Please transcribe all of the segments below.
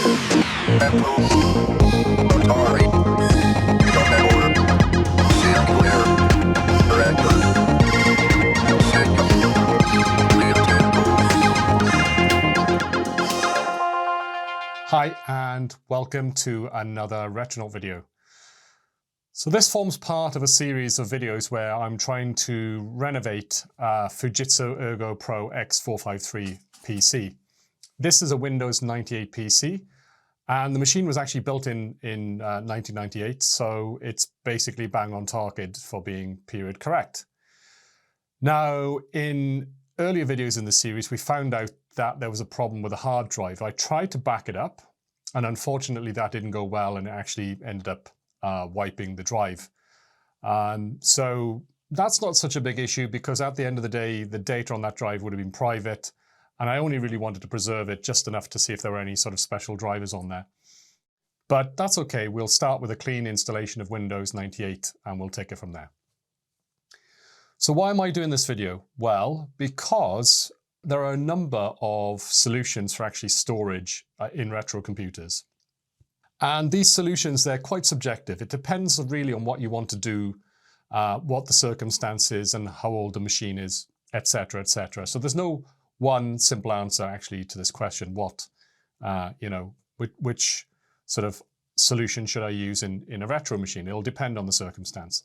Hi and welcome to another Retronaut video. So this forms part of a series of videos where I'm trying to renovate a Fujitsu Ergo Pro x453 PC. This is a Windows 98 PC and the machine was actually built in 1998, so it's basically bang on target for being period correct. Now, in earlier videos in the series, we found out that there was a problem with the hard drive. I tried to back it up, and unfortunately that didn't go well, and it actually ended up wiping the drive. So that's not such a big issue because at the end of the day, the data on that drive would have been private, and I only really wanted to preserve it just enough to see if there were any sort of special drivers on there. But that's okay. We'll start with a clean installation of Windows 98 and we'll take it from there. So why am I doing this video? Well, because there are a number of solutions for actually storage in retro computers. And these solutions, they're quite subjective. It depends really on what you want to do, what the circumstances and how old the machine is, etc., etc. So there's no one simple answer actually to this question, which sort of solution should I use in a retro machine? It'll depend on the circumstance.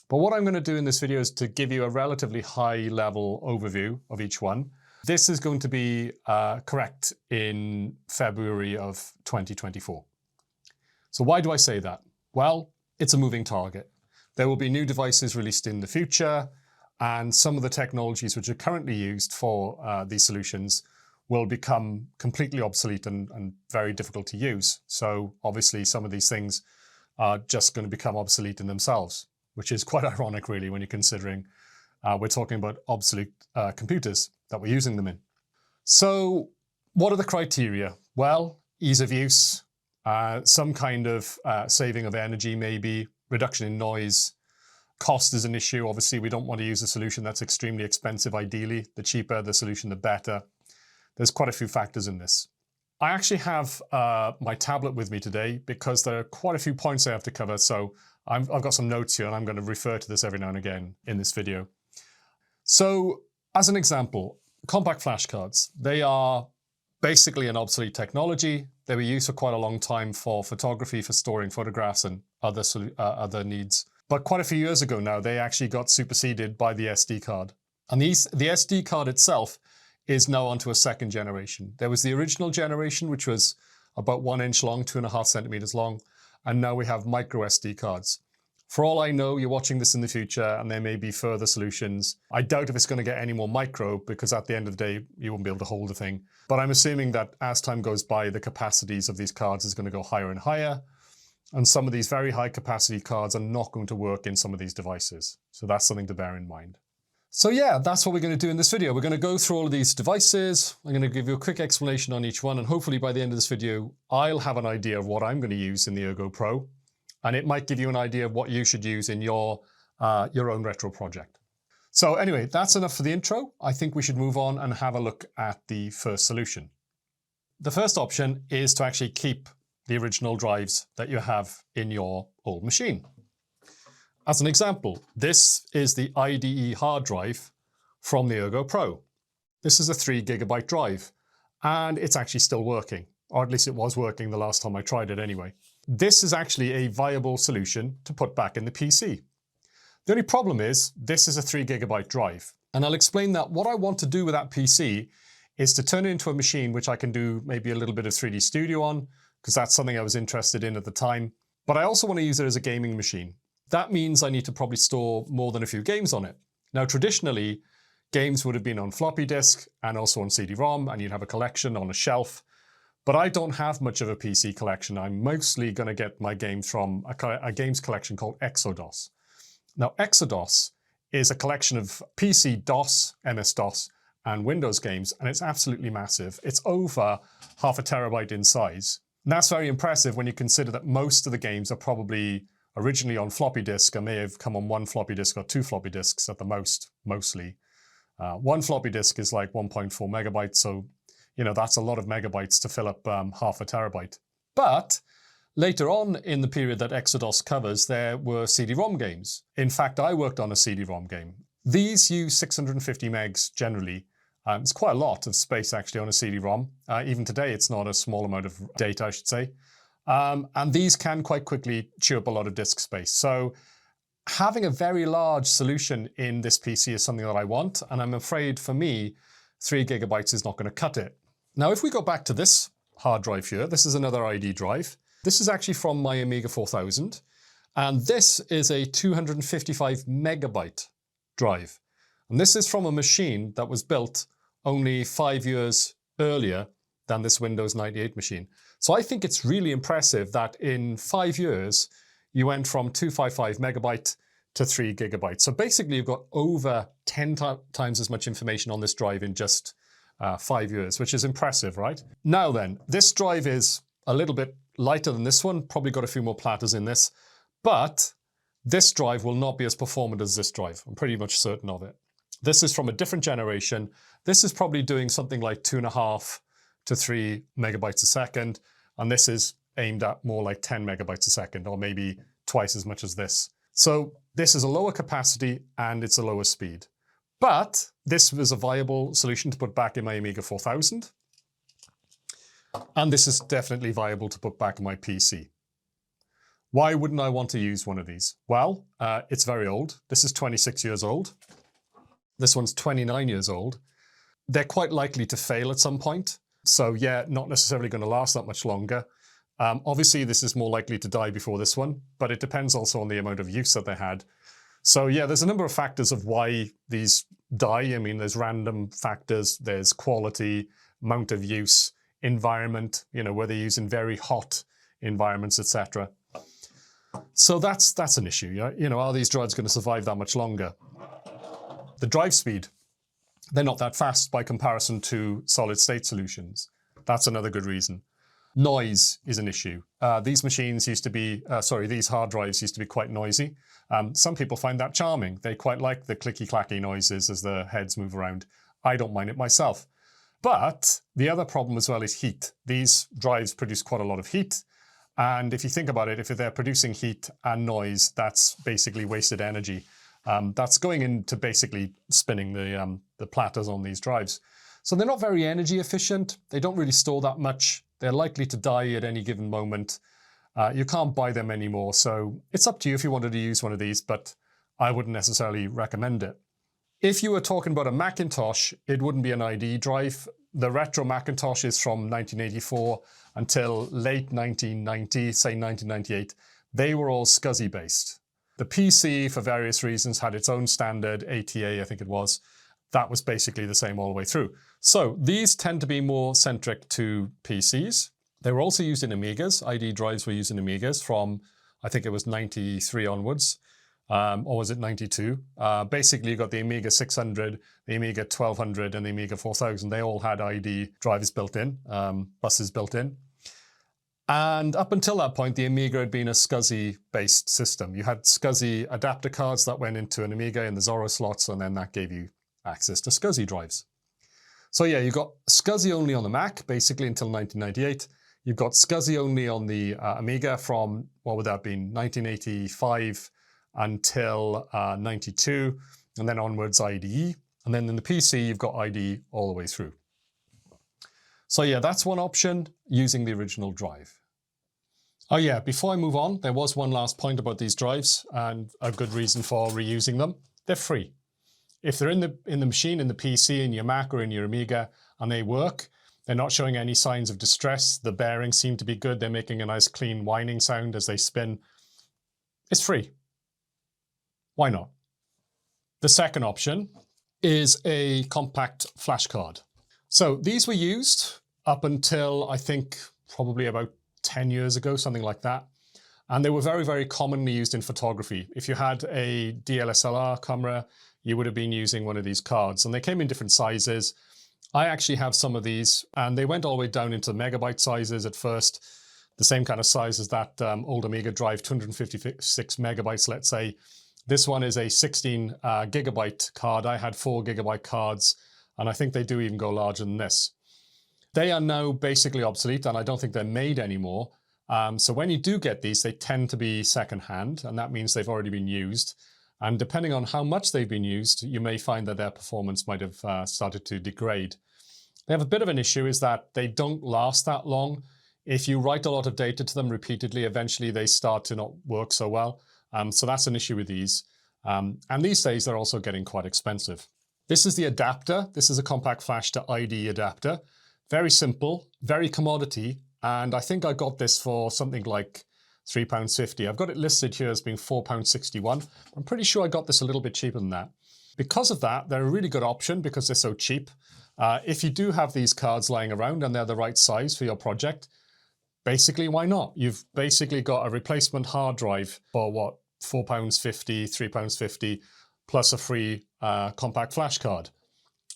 But what I'm going to do in this video is to give you a relatively high level overview of each one. This is going to be correct in February of 2024. So why do I say that? Well, it's a moving target. There will be new devices released in the future, and some of the technologies which are currently used for these solutions will become completely obsolete and very difficult to use. So obviously some of these things are just going to become obsolete in themselves, which is quite ironic really when you're considering we're talking about obsolete computers that we're using them in. So what are the criteria? Well, ease of use, some kind of saving of energy maybe, reduction in noise. Cost is an issue. Obviously, we don't want to use a solution that's extremely expensive ideally. The cheaper the solution, the better. There's quite a few factors in this. I actually have my tablet with me today because there are quite a few points I have to cover. So I've got some notes here and I'm going to refer to this every now and again in this video. So as an example, compact flash cards, they are basically an obsolete technology. They were used for quite a long time for photography, for storing photographs and other needs. But quite a few years ago now, they actually got superseded by the SD card. And the SD card itself is now onto a second generation. There was the original generation, which was about 1 inch long, 2.5 centimeters long. And now we have micro SD cards. For all I know, you're watching this in the future and there may be further solutions. I doubt if it's going to get any more micro because at the end of the day, you won't be able to hold the thing. But I'm assuming that as time goes by, the capacities of these cards is going to go higher and higher. And some of these very high capacity cards are not going to work in some of these devices. So that's something to bear in mind. So yeah, that's what we're going to do in this video. We're going to go through all of these devices. I'm going to give you a quick explanation on each one. And hopefully by the end of this video, I'll have an idea of what I'm going to use in the Ergo Pro. And it might give you an idea of what you should use in your own retro project. So anyway, that's enough for the intro. I think we should move on and have a look at the first solution. The first option is to actually keep the original drives that you have in your old machine. As an example, this is the IDE hard drive from the Ergo Pro. This is a 3 gigabyte drive, and it's actually still working, or at least it was working the last time I tried it anyway. This is actually a viable solution to put back in the PC. The only problem is this is a 3 gigabyte drive, and I'll explain that what I want to do with that PC is to turn it into a machine which I can do maybe a little bit of 3D Studio on, because that's something I was interested in at the time. But I also want to use it as a gaming machine. That means I need to probably store more than a few games on it. Now, traditionally, games would have been on floppy disk and also on CD-ROM, and you'd have a collection on a shelf. But I don't have much of a PC collection. I'm mostly going to get my games from a games collection called Exodus. Now, Exodus is a collection of PC DOS, MS-DOS, and Windows games, and it's absolutely massive. It's over 0.5 terabyte in size. And that's very impressive when you consider that most of the games are probably originally on floppy disk and may have come on 1 floppy disk or 2 floppy disks at the most, mostly. 1 floppy disk is like 1.4 megabytes, so you know, that's a lot of megabytes to fill up half a terabyte. But later on in the period that Exodus covers, there were CD-ROM games. In fact, I worked on a CD-ROM game. These use 650 megs generally. It's quite a lot of space actually on a CD-ROM. Even today, it's not a small amount of data, I should say. And these can quite quickly chew up a lot of disk space. So having a very large solution in this PC is something that I want. And I'm afraid for me, 3 gigabytes is not going to cut it. Now, if we go back to this hard drive here, this is another IDE drive. This is actually from my Amiga 4000. And this is a 255 megabyte drive. And this is from a machine that was built only 5 years earlier than this Windows 98 machine. So I think it's really impressive that in 5 years, you went from 255 megabyte to 3 gigabytes. So basically, you've got over 10 times as much information on this drive in just 5 years, which is impressive, right? Now then, this drive is a little bit lighter than this one, probably got a few more platters in this, but this drive will not be as performant as this drive. I'm pretty much certain of it. This is from a different generation. This is probably doing something like 2.5 to 3 megabytes a second. And this is aimed at more like 10 megabytes a second, or maybe twice as much as this. So this is a lower capacity and it's a lower speed. But this was a viable solution to put back in my Amiga 4000. And this is definitely viable to put back in my PC. Why wouldn't I want to use one of these? Well, it's very old. This is 26 years old. This one's 29 years old. They're quite likely to fail at some point. So yeah, not necessarily going to last that much longer. Obviously, this is more likely to die before this one, but it depends also on the amount of use that they had. So yeah, there's a number of factors of why these die. I mean, there's random factors, there's quality, amount of use, environment, you know, whether you're using very hot environments, etc. So that's an issue. You know, are these drives going to survive that much longer? The drive speed, they're not that fast by comparison to solid state solutions. That's another good reason. Noise is an issue. These machines used to be, these hard drives used to be quite noisy. Some people find that charming. They quite like the clicky-clacky noises as the heads move around. I don't mind it myself. But the other problem as well is heat. These drives produce quite a lot of heat. And if you think about it, if they're producing heat and noise, that's basically wasted energy. That's going into basically spinning the platters on these drives. So they're not very energy efficient. They don't really store that much. They're likely to die at any given moment. You can't buy them anymore. So it's up to you if you wanted to use one of these, but I wouldn't necessarily recommend it. If you were talking about a Macintosh, it wouldn't be an IDE drive. The retro Macintosh is from 1984 until late 1990, say 1998. They were all SCSI based. The PC, for various reasons, had its own standard, ATA, I think it was. That was basically the same all the way through. So these tend to be more centric to PCs. They were also used in Amigas. IDE drives were used in Amigas from, I think it was 93 onwards, or was it 92? Basically, you got the Amiga 600, the Amiga 1200, and the Amiga 4000. They all had IDE drivers built in, buses built in. And up until that point, the Amiga had been a SCSI-based system. You had SCSI adapter cards that went into an Amiga in the Zorro slots, and then that gave you access to SCSI drives. So yeah, you got SCSI only on the Mac, basically until 1998. You've got SCSI only on the Amiga from, what would that be, 1985 until 92, and then onwards IDE. And then in the PC, you've got IDE all the way through. So yeah, that's one option, using the original drive. Oh yeah, before I move on, there was one last point about these drives and a good reason for reusing them. They're free. If they're in the machine, in the PC, in your Mac or in your Amiga, and they work, they're not showing any signs of distress, the bearings seem to be good, they're making a nice clean whining sound as they spin, it's free. Why not? The second option is a compact flash card. So these were used up until, I think, probably about 10 years ago, something like that. And they were very, very commonly used in photography. If you had a DSLR camera, you would have been using one of these cards. And they came in different sizes. I actually have some of these, and they went all the way down into megabyte sizes at first, the same kind of size as that old Amiga drive, 256 megabytes, let's say. This one is a 16 gigabyte card. I had 4 gigabyte cards, and I think they do even go larger than this. They are now basically obsolete, and I don't think they're made anymore. So when you do get these, they tend to be secondhand, and that means they've already been used. And depending on how much they've been used, you may find that their performance might have started to degrade. They have a bit of an issue, is that they don't last that long. If you write a lot of data to them repeatedly, eventually they start to not work so well. So that's an issue with these. And these days, they're also getting quite expensive. This is the adapter. This is a compact flash to IDE adapter. Very simple, very commodity. And I think I got this for something like £3.50. I've got it listed here as being £4.61. I'm pretty sure I got this a little bit cheaper than that. Because of that, they're a really good option because they're so cheap. If you do have these cards lying around and they're the right size for your project, basically, why not? You've basically got a replacement hard drive for what, £4.50, £3.50, plus a free compact flash card.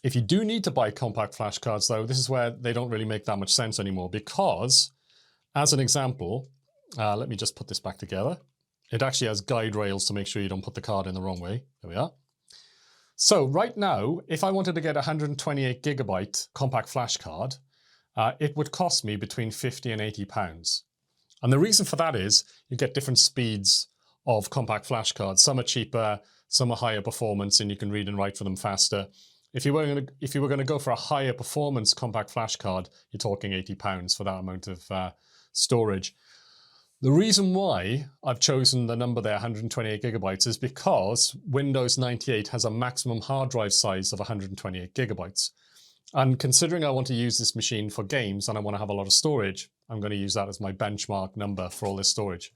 If you do need to buy compact flash cards, though, this is where they don't really make that much sense anymore because, as an example, let me just put this back together. It actually has guide rails to make sure you don't put the card in the wrong way. There we are. So right now, if I wanted to get a 128 gigabyte compact flash card, it would cost me between £50 and £80. And the reason for that is you get different speeds of compact flash cards. Some are cheaper, some are higher performance, and you can read and write for them faster. If you were going to go for a higher performance compact flash card, you're talking £80 for that amount of storage. The reason why I've chosen the number there, 128 gigabytes, is because Windows 98 has a maximum hard drive size of 128 gigabytes. And considering I want to use this machine for games and I want to have a lot of storage, I'm going to use that as my benchmark number for all this storage.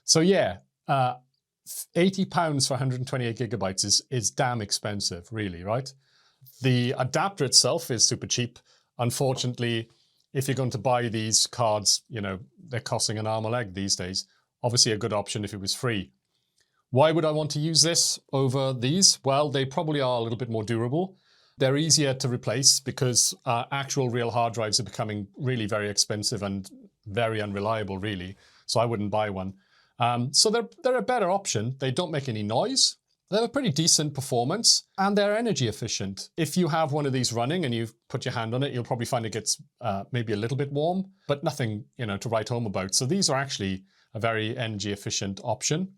So yeah, £80 for 128 gigabytes is damn expensive, really, right? The adapter itself is super cheap. Unfortunately, if you're going to buy these cards, you know, they're costing an arm a leg these days. Obviously a good option if it was free. Why would I want to use this over these? Well, they probably are a little bit more durable. They're easier to replace because actual real hard drives are becoming really very expensive and very unreliable, really. So I wouldn't buy one. So they're a better option. They don't make any noise. They have a pretty decent performance and they're energy efficient. If you have one of these running and you put your hand on it, you'll probably find it gets maybe a little bit warm, but nothing, you know, to write home about. So these are actually a very energy efficient option.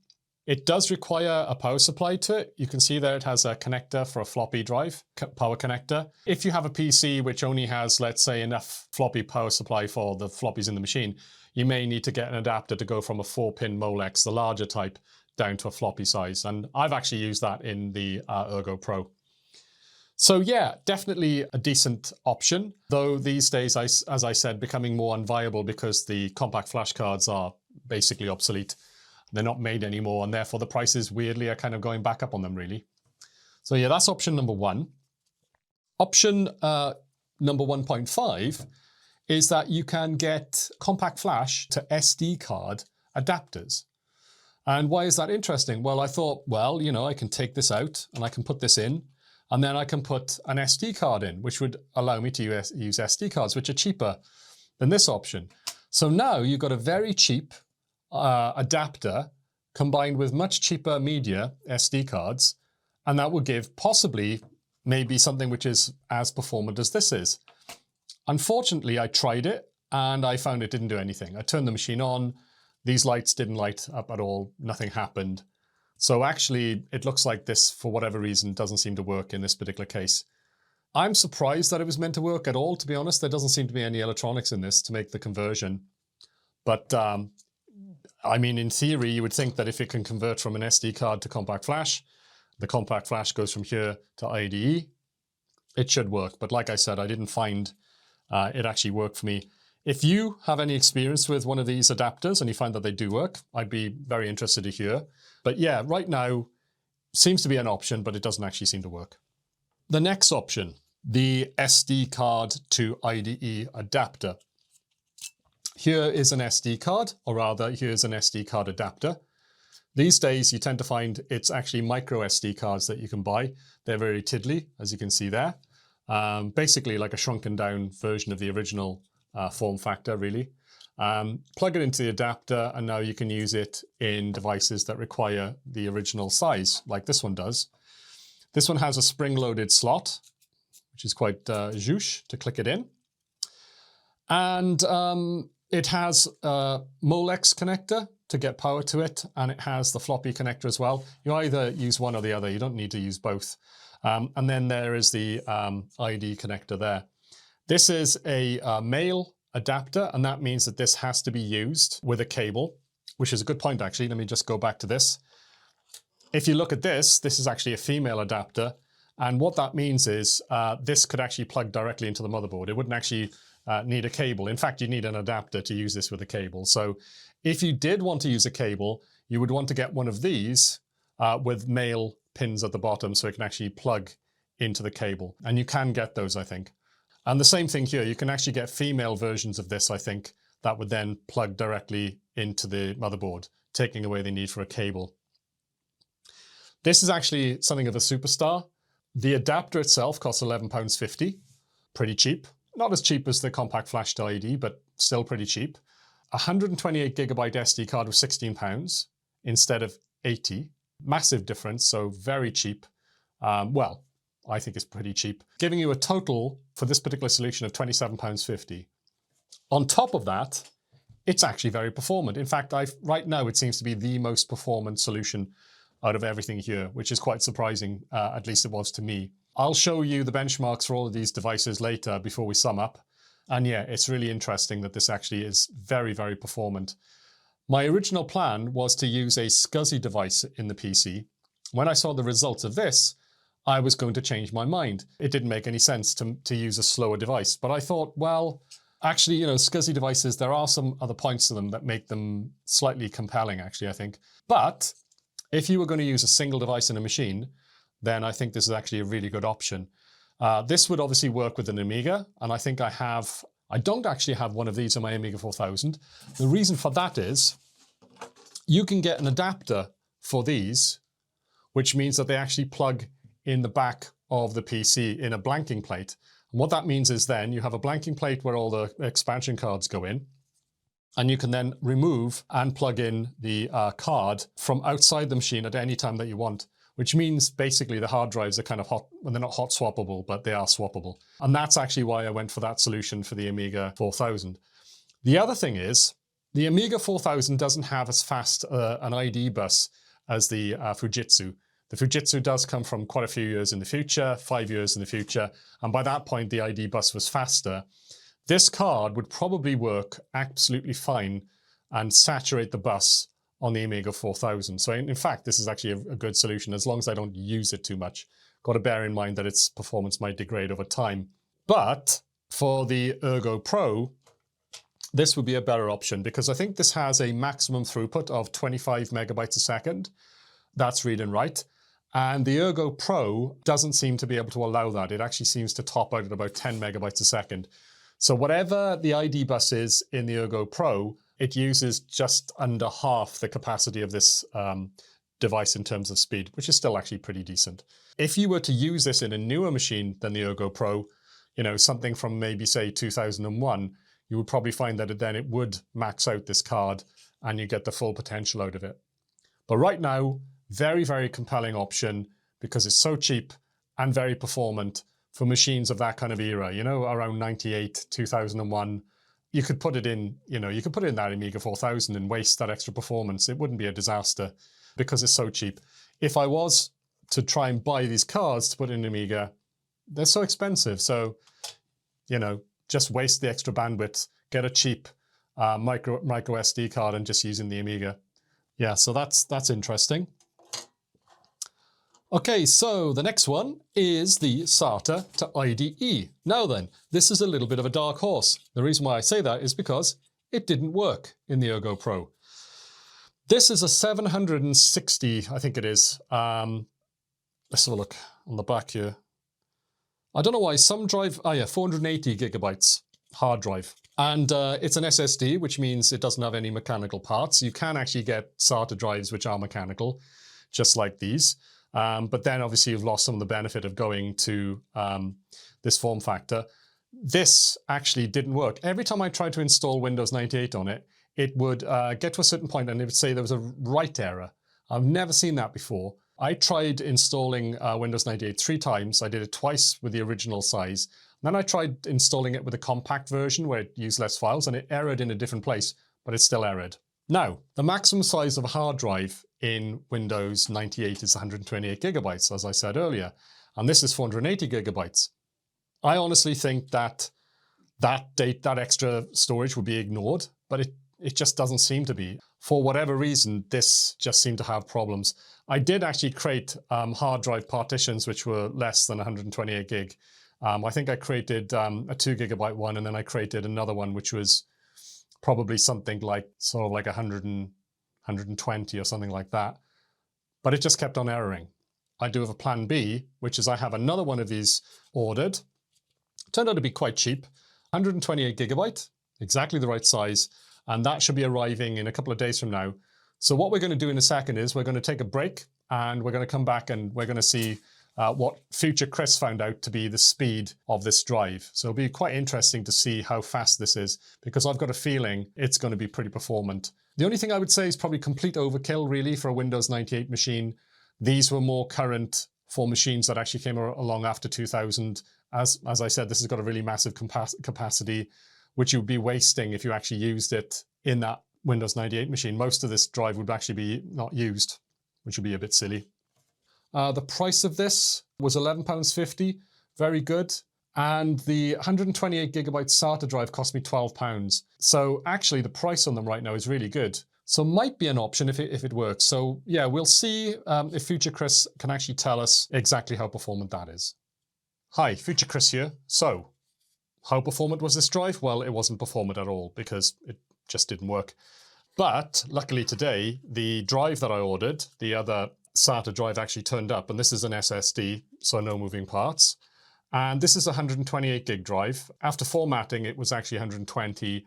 It does require a power supply to it. You can see there it has a connector for a floppy drive, power connector. If you have a PC which only has, let's say, enough floppy power supply for the floppies in the machine, you may need to get an adapter to go from a 4-pin Molex, the larger type, down to a floppy size. And I've actually used that in the Ergo Pro. So yeah, definitely a decent option, though these days, as I said, becoming more unviable because the compact flash cards are basically obsolete. They're not made anymore, and therefore the prices weirdly are kind of going back up on them, really. So yeah, that's option number one. Option number 1.5 is that you can get compact flash to SD card adapters. And why is that interesting? Well, I thought, well, you know, I can take this out and I can put this in, and then I can put an SD card in, which would allow me to use SD cards, which are cheaper than this option. So now you've got a very cheap adapter combined with much cheaper media, SD cards, and that would give possibly maybe something which is as performant as this is. Unfortunately, I tried it and I found it didn't do anything. I turned the machine on, these lights didn't light up at all, nothing happened. So actually, it looks like this, for whatever reason, doesn't seem to work in this particular case. I'm surprised that it was meant to work at all, to be honest. There doesn't seem to be any electronics in this to make the conversion. But I mean, in theory, you would think that if it can convert from an SD card to compact flash, the compact flash goes from here to IDE, it should work. But like I said, I didn't find it actually worked for me. If you have any experience with one of these adapters and you find that they do work, I'd be very interested to hear. But yeah, right now seems to be an option, but it doesn't actually seem to work. The next option, the SD card to IDE adapter. Here is an SD card, or rather, here's an SD card adapter. These days, you tend to find it's actually micro SD cards that you can buy. They're very tiddly, as you can see there. Basically like a shrunken down version of the original form factor, really. Plug it into the adapter, and now you can use it in devices that require the original size, like this one does. This one has a spring-loaded slot, which is quite zhoosh to click it in. And it has a Molex connector to get power to it, and it has the floppy connector as well. You either use one or the other. You don't need to use both. And then there is the IDE connector there. This is a male adapter, and that means that this has to be used with a cable, which is a good point, actually. Let me just go back to this. If you look at this, this is actually a female adapter. And what that means is this could actually plug directly into the motherboard. It wouldn't actually need a cable. In fact, you need an adapter to use this with a cable. So if you did want to use a cable, you would want to get one of these with male pins at the bottom so it can actually plug into the cable. And you can get those, I think. And the same thing here, you can actually get female versions of this, I think, that would then plug directly into the motherboard, taking away the need for a cable. This is actually something of a superstar. The adapter itself costs £11.50, pretty cheap. Not as cheap as the compact flash to IDE, but still pretty cheap. 128 gigabyte SD card was £16 instead of 80. Massive difference, so very cheap. Well, I think it's pretty cheap, giving you a total for this particular solution of £27.50. On top of that, it's actually very performant. In fact, right now it seems to be the most performant solution out of everything here, which is quite surprising, at least it was to me. I'll show you the benchmarks for all of these devices later before we sum up. And yeah, it's really interesting that this actually is very, very performant. My original plan was to use a SCSI device in the PC. When I saw the results of this, I was going to change my mind. It didn't make any sense to use a slower device. But I thought, well, actually, you know, SCSI devices, there are some other points to them that make them slightly compelling, actually, I think. But if you were going to use a single device in a machine, then I think this is actually a really good option. This would obviously work with an Amiga, and I think I don't actually have one of these on my Amiga 4000. The reason for that is you can get an adapter for these, which means that they actually plug in the back of the PC in a blanking plate. And what that means is then you have a blanking plate where all the expansion cards go in, and you can then remove and plug in the card from outside the machine at any time that you want, which means basically the hard drives are kind of hot, well, they're not hot swappable, but they are swappable. And that's actually why I went for that solution for the Amiga 4000. The other thing is, the Amiga 4000 doesn't have as fast an IDE bus as the Fujitsu. The Fujitsu does come from quite a few years in the future, 5 years in the future, and by that point the IDE bus was faster. This card would probably work absolutely fine and saturate the bus on the Amiga 4000. So in fact, this is actually a good solution as long as I don't use it too much. Got to bear in mind that its performance might degrade over time. But for the Ergo Pro, this would be a better option because I think this has a maximum throughput of 25 megabytes a second. That's read and write. And the Ergo Pro doesn't seem to be able to allow that. It actually seems to top out at about 10 megabytes a second. So whatever the IDE bus is in the Ergo Pro, it uses just under half the capacity of this device in terms of speed, which is still actually pretty decent. If you were to use this in a newer machine than the Ergo Pro, you know, something from maybe say 2001, you would probably find that it would max out this card and you get the full potential out of it. But right now, very, very compelling option because it's so cheap and very performant for machines of that kind of era, you know, around 98, 2001. You could put it in, you know, you could put it in that Amiga 4000 and waste that extra performance. It wouldn't be a disaster because it's so cheap. If I was to try and buy these cards to put in Amiga, they're so expensive. So, you know, just waste the extra bandwidth, get a cheap micro SD card and just using the Amiga. Yeah, so that's interesting. Okay, so the next one is the SATA to IDE. Now then, this is a little bit of a dark horse. The reason why I say that is because it didn't work in the Ergo Pro. This is a 760, I think it is. Let's have a look on the back here. I don't know why some drive, 480 gigabytes hard drive. And it's an SSD, which means it doesn't have any mechanical parts. You can actually get SATA drives which are mechanical, just like these. But then obviously you've lost some of the benefit of going to this form factor. This actually didn't work. Every time I tried to install Windows 98 on it, it would get to a certain point and it would say there was a write error. I've never seen that before. I tried installing Windows 98 3 times. I did it twice with the original size. Then I tried installing it with a compact version where it used less files, and it errored in a different place, but it still errored. Now, the maximum size of a hard drive in Windows 98 is 128 gigabytes, as I said earlier, and this is 480 gigabytes. I honestly think that that extra storage would be ignored, but it just doesn't seem to be. For whatever reason, this just seemed to have problems. I did actually create hard drive partitions which were less than 128 gig. I think I created a 2 gigabyte one, and then I created another one which was probably something like sort of like 120 or something like that. But it just kept on erroring. I do have a plan B, which is I have another one of these ordered. Turned out to be quite cheap, 128 gigabyte, exactly the right size. And that should be arriving in a couple of days from now. So what we're going to do in a second is we're going to take a break, and we're going to come back and we're going to see what future Chris found out to be the speed of this drive. So it'll be quite interesting to see how fast this is, because I've got a feeling it's going to be pretty performant. The only thing I would say is probably complete overkill really for a Windows 98 machine. These were more current for machines that actually came along after 2000. As I said, this has got a really massive capacity, which you'd be wasting if you actually used it in that Windows 98 machine. Most of this drive would actually be not used, which would be a bit silly. The price of this was £11.50, very good. And the 128 gigabyte SATA drive cost me £12. So actually the price on them right now is really good. So might be an option if it works. So yeah, we'll see if future Chris can actually tell us exactly how performant that is. Hi, future Chris here. So how performant was this drive? Well, it wasn't performant at all because it just didn't work. But luckily today, the drive that I ordered, the other SATA drive, actually turned up, and this is an SSD, so no moving parts. And this is a 128 gig drive. After formatting, it was actually 120.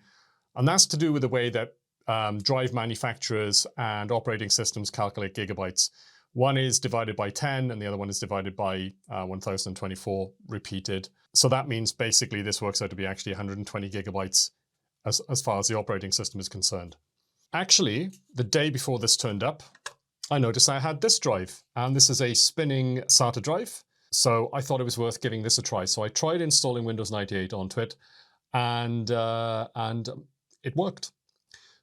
And that's to do with the way that drive manufacturers and operating systems calculate gigabytes. One is divided by 10, and the other one is divided by 1024 repeated. So that means basically this works out to be actually 120 gigabytes as far as the operating system is concerned. Actually, the day before this turned up, I noticed I had this drive, and this is a spinning SATA drive. So I thought it was worth giving this a try. So I tried installing Windows 98 onto it, and it worked.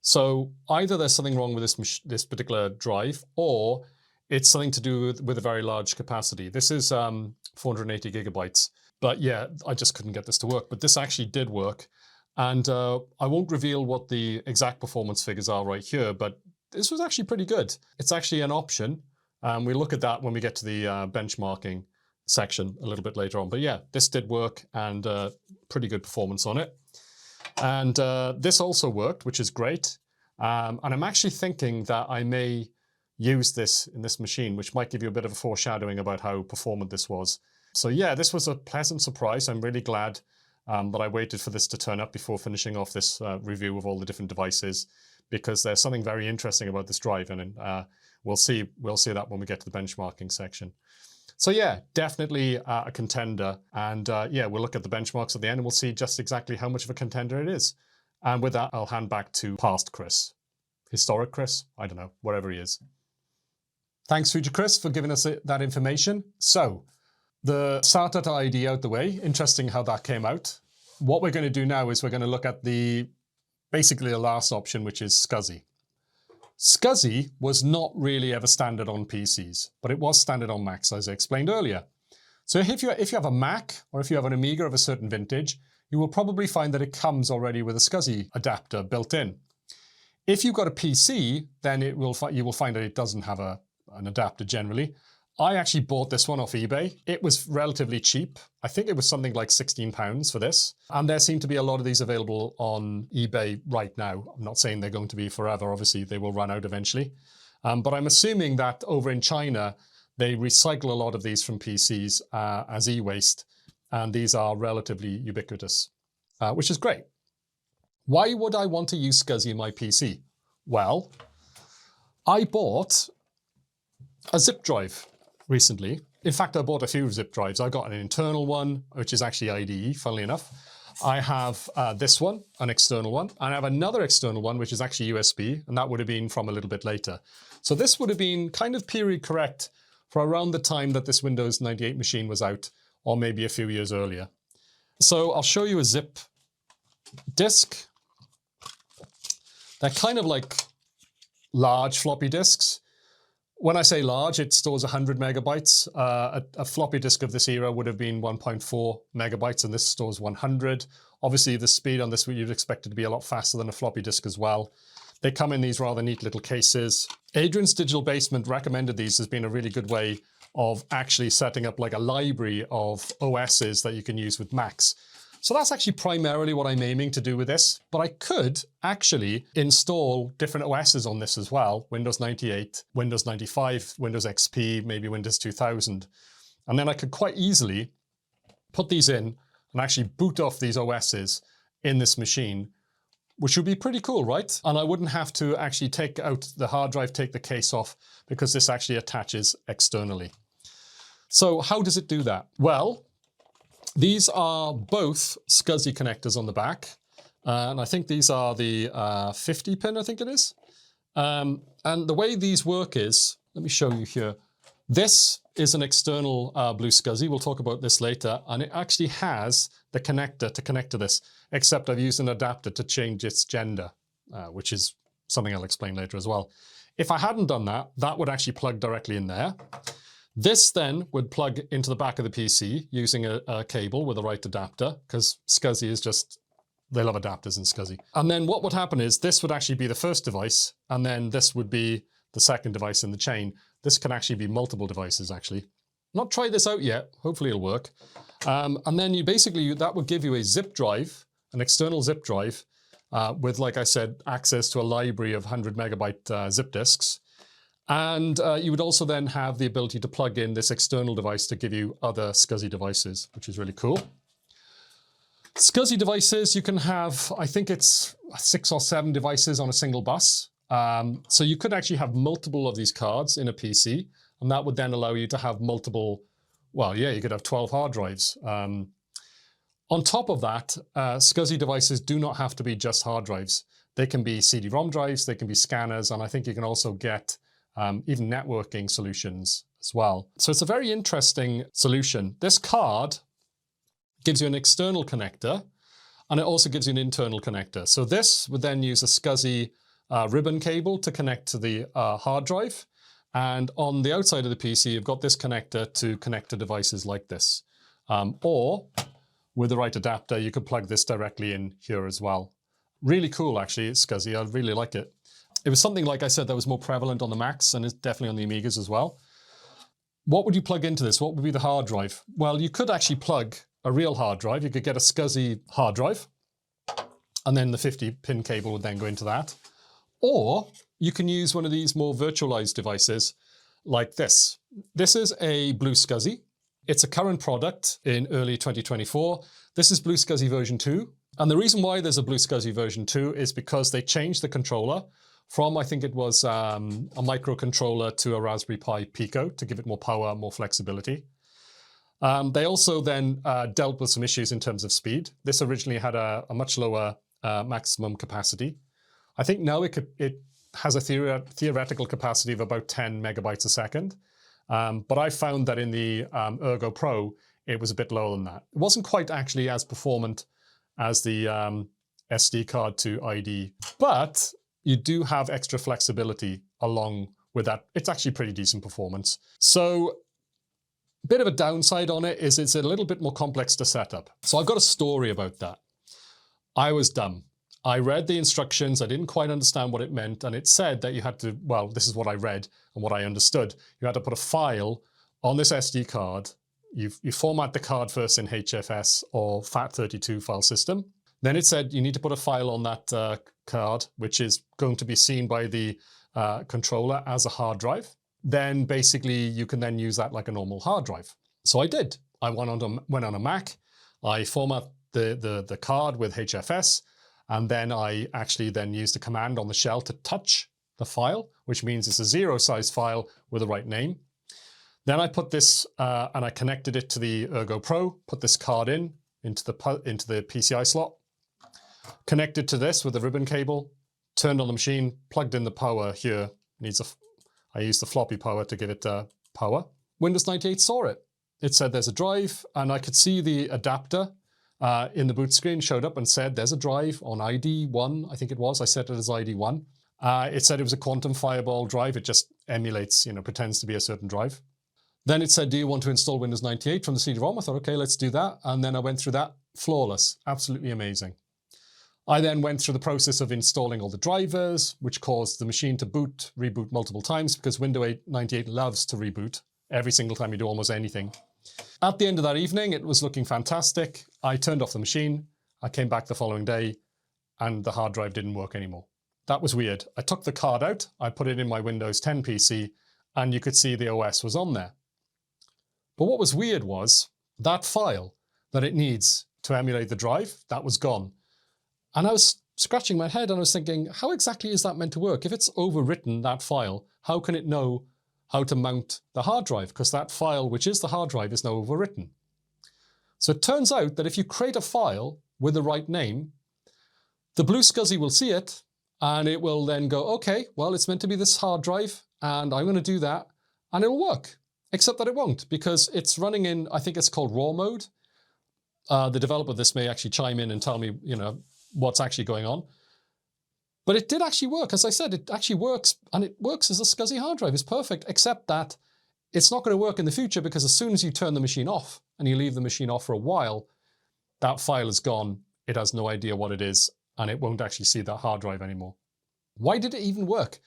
So either there's something wrong with this particular drive, or it's something to do with a very large capacity. This is 480 gigabytes. But yeah, I just couldn't get this to work. But this actually did work. And I won't reveal what the exact performance figures are right here, but this was actually pretty good. It's actually an option. We'll look at that when we get to the benchmarking section a little bit later on. But yeah, this did work, and pretty good performance on it. And this also worked, which is great. And I'm actually thinking that I may use this in this machine, which might give you a bit of a foreshadowing about how performant this was. So yeah, this was a pleasant surprise. I'm really glad that I waited for this to turn up before finishing off this review of all the different devices, because there's something very interesting about this drive, and we'll see that when we get to the benchmarking section. So yeah, definitely a contender. And yeah, we'll look at the benchmarks at the end, and we'll see just exactly how much of a contender it is. And with that, I'll hand back to past Chris. Historic Chris? I don't know, whatever he is. Thanks, future Chris, for giving us that information. So the SATA to IDE out the way. Interesting how that came out. What we're going to do now is we're going to look at basically the last option, which is SCSI. SCSI was not really ever standard on PCs, but it was standard on Macs, as I explained earlier. So if you have a Mac, or if you have an Amiga of a certain vintage, you will probably find that it comes already with a SCSI adapter built in. If you've got a PC, then you will find that it doesn't have an adapter generally. I actually bought this one off eBay. It was relatively cheap. I think it was something like £16 for this. And there seem to be a lot of these available on eBay right now. I'm not saying they're going to be forever. Obviously, they will run out eventually. But I'm assuming that over in China, they recycle a lot of these from PCs as e-waste. And these are relatively ubiquitous, which is great. Why would I want to use SCSI in my PC? Well, I bought a zip drive recently. In fact, I bought a few zip drives. I got an internal one, which is actually IDE, funnily enough. I have this one, an external one, and I have another external one, which is actually USB, and that would have been from a little bit later. So this would have been kind of period correct for around the time that this Windows 98 machine was out, or maybe a few years earlier. So I'll show you a zip disk. They're kind of like large floppy disks. When I say large, it stores 100 megabytes. A floppy disk of this era would have been 1.4 megabytes, and this stores 100. Obviously, the speed on this you'd expect it to be a lot faster than a floppy disk as well. They come in these rather neat little cases. Adrian's Digital Basement recommended these as being a really good way of actually setting up like a library of OSs that you can use with Macs. So that's actually primarily what I'm aiming to do with this, but I could actually install different OSs on this as well. Windows 98, Windows 95, Windows XP, maybe Windows 2000. And then I could quite easily put these in and actually boot off these OSs in this machine, which would be pretty cool, right? And I wouldn't have to actually take out the hard drive, take the case off, because this actually attaches externally. So how does it do that? Well, these are both SCSI connectors on the back. And I think these are the 50 pin, I think it is. And the way these work is, let me show you here. This is an external BlueSCSI. We'll talk about this later. And it actually has the connector to connect to this, except I've used an adapter to change its gender, which is something I'll explain later as well. If I hadn't done that, that would actually plug directly in there. This then would plug into the back of the PC using a cable with the right adapter, because SCSI is just, they love adapters in SCSI. And then what would happen is this would actually be the first device, and then this would be the second device in the chain. This can actually be multiple devices, actually. Not tried this out yet. Hopefully it'll work. And then you basically, that would give you a zip drive, an external zip drive, with, like I said, access to a library of 100 megabyte zip disks. And you would also then have the ability to plug in this external device to give you other SCSI devices, which is really cool. SCSI devices, you can have, I think it's 6 or 7 devices on a single bus. So you could actually have multiple of these cards in a PC, and that would then allow you to have multiple, well, yeah, you could have 12 hard drives. On top of that, SCSI devices do not have to be just hard drives. They can be CD-ROM drives, they can be scanners, and I think you can also get even networking solutions as well. So it's a very interesting solution. This card gives you an external connector, and it also gives you an internal connector. So this would then use a SCSI ribbon cable to connect to the hard drive. And on the outside of the PC, you've got this connector to connect to devices like this. Or with the right adapter, you could plug this directly in here as well. Really cool, actually, it's SCSI. I really like it. It was something, like I said, that was more prevalent on the Macs, and it's definitely on the Amigas as well. What would you plug into this? What would be the hard drive? Well, you could actually plug a real hard drive. You could get a SCSI hard drive, and then the 50-pin cable would then go into that. Or you can use one of these more virtualized devices like this. This is a BlueSCSI. It's a current product in early 2024. This is BlueSCSI version 2. And the reason why there's a BlueSCSI version 2 is because they changed the controller from, I think it was a microcontroller to a Raspberry Pi Pico to give it more power, more flexibility. They also then dealt with some issues in terms of speed. This originally had a much lower maximum capacity. I think now it has a theoretical capacity of about 10 megabytes a second. But I found that in the Ergo Pro, it was a bit lower than that. It wasn't quite actually as performant as the SD card to IDE, but you do have extra flexibility along with that. It's actually pretty decent performance. So a bit of a downside on it is it's a little bit more complex to set up. So I've got a story about that. I was dumb. I read the instructions. I didn't quite understand what it meant. And it said that you had to, well, this is what I read and what I understood. You had to put a file on this SD card. You format the card first in HFS or FAT32 file system. Then it said you need to put a file on that card, which is going to be seen by the controller as a hard drive. Then basically you can then use that like a normal hard drive. So I did. I went on a Mac. I format the card with HFS. And then I actually then used a command on the shell to touch the file, which means it's a 0-size file with the right name. Then I put this, and I connected it to the Ergo Pro, put this card into the PCI slot, connected to this with a ribbon cable, turned on the machine, plugged in the power here. I used the floppy power to give it power. Windows 98 saw it. It said there's a drive, and I could see the adapter in the boot screen showed up and said there's a drive on ID 1, I think it was. I set it as ID 1. It said it was a quantum fireball drive. It just emulates, pretends to be a certain drive. Then it said, do you want to install Windows 98 from the CD-ROM? I thought, okay, let's do that. And then I went through that. Flawless. Absolutely amazing. I then went through the process of installing all the drivers, which caused the machine to reboot multiple times because Windows 98 loves to reboot every single time you do almost anything. At the end of that evening, it was looking fantastic. I turned off the machine. I came back the following day and the hard drive didn't work anymore. That was weird. I took the card out. I put it in my Windows 10 PC and you could see the OS was on there. But what was weird was that file that it needs to emulate the drive, that was gone. And I was scratching my head and I was thinking, how exactly is that meant to work? If it's overwritten that file, how can it know how to mount the hard drive? Because that file, which is the hard drive, is now overwritten. So it turns out that if you create a file with the right name, the BlueSCSI will see it and it will then go, okay, well, it's meant to be this hard drive and I'm going to do that and it'll work. Except that it won't, because it's running in, I think it's called raw mode. The developer of this may actually chime in and tell me, what's actually going on. But it did actually work. As I said, it actually works, and it works as a SCSI hard drive. It's perfect, except that it's not going to work in the future because as soon as you turn the machine off and you leave the machine off for a while, that file is gone. It has no idea what it is, and it won't actually see that hard drive anymore. Why did it even work?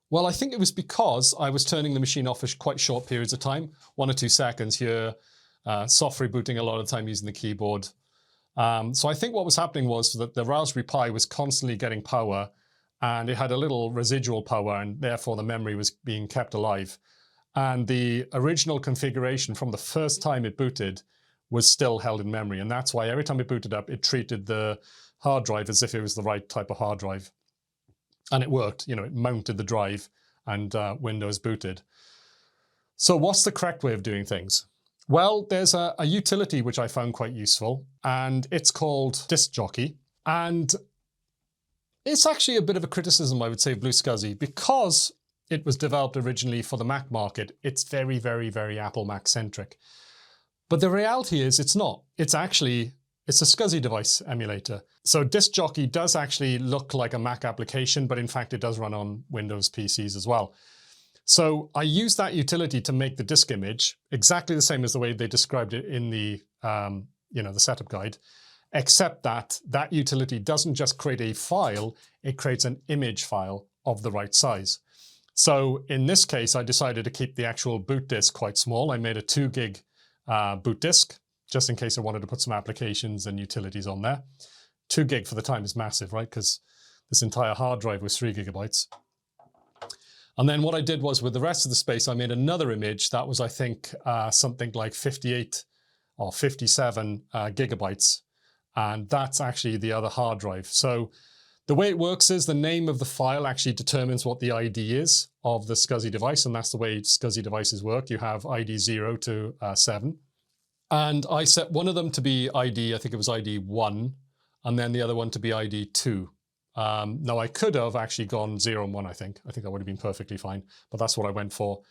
Well, I think it was because I was turning the machine off for quite short periods of time, 1 or 2 seconds here, soft rebooting a lot of the time using the keyboard. So I think what was happening was that the Raspberry Pi was constantly getting power and it had a little residual power and therefore the memory was being kept alive. And the original configuration from the first time it booted was still held in memory. And that's why every time it booted up, it treated the hard drive as if it was the right type of hard drive. And it worked, it mounted the drive and Windows booted. So what's the correct way of doing things? Well, there's a utility which I found quite useful, and it's called Disk Jockey. And it's actually a bit of a criticism, I would say, of BlueSCSI, because it was developed originally for the Mac market. It's very, very, very Apple Mac centric. But the reality is it's not. It's a SCSI device emulator. So Disk Jockey does actually look like a Mac application, but in fact, it does run on Windows PCs as well. So I used that utility to make the disk image exactly the same as the way they described it in the, the setup guide, except that that utility doesn't just create a file, it creates an image file of the right size. So in this case, I decided to keep the actual boot disk quite small. I made a 2 gig boot disk, just in case I wanted to put some applications and utilities on there. 2 gig for the time is massive, right? Because this entire hard drive was 3 gigabytes. And then what I did was with the rest of the space, I made another image that was, I think, something like 58 or 57 gigabytes. And that's actually the other hard drive. So the way it works is the name of the file actually determines what the ID is of the SCSI device. And that's the way SCSI devices work. You have ID 0 to 7. And I set one of them to be ID, I think it was ID 1, and then the other one to be ID 2. Now I could have actually gone 0 and 1, I think. I think that would have been perfectly fine, but that's what I went for.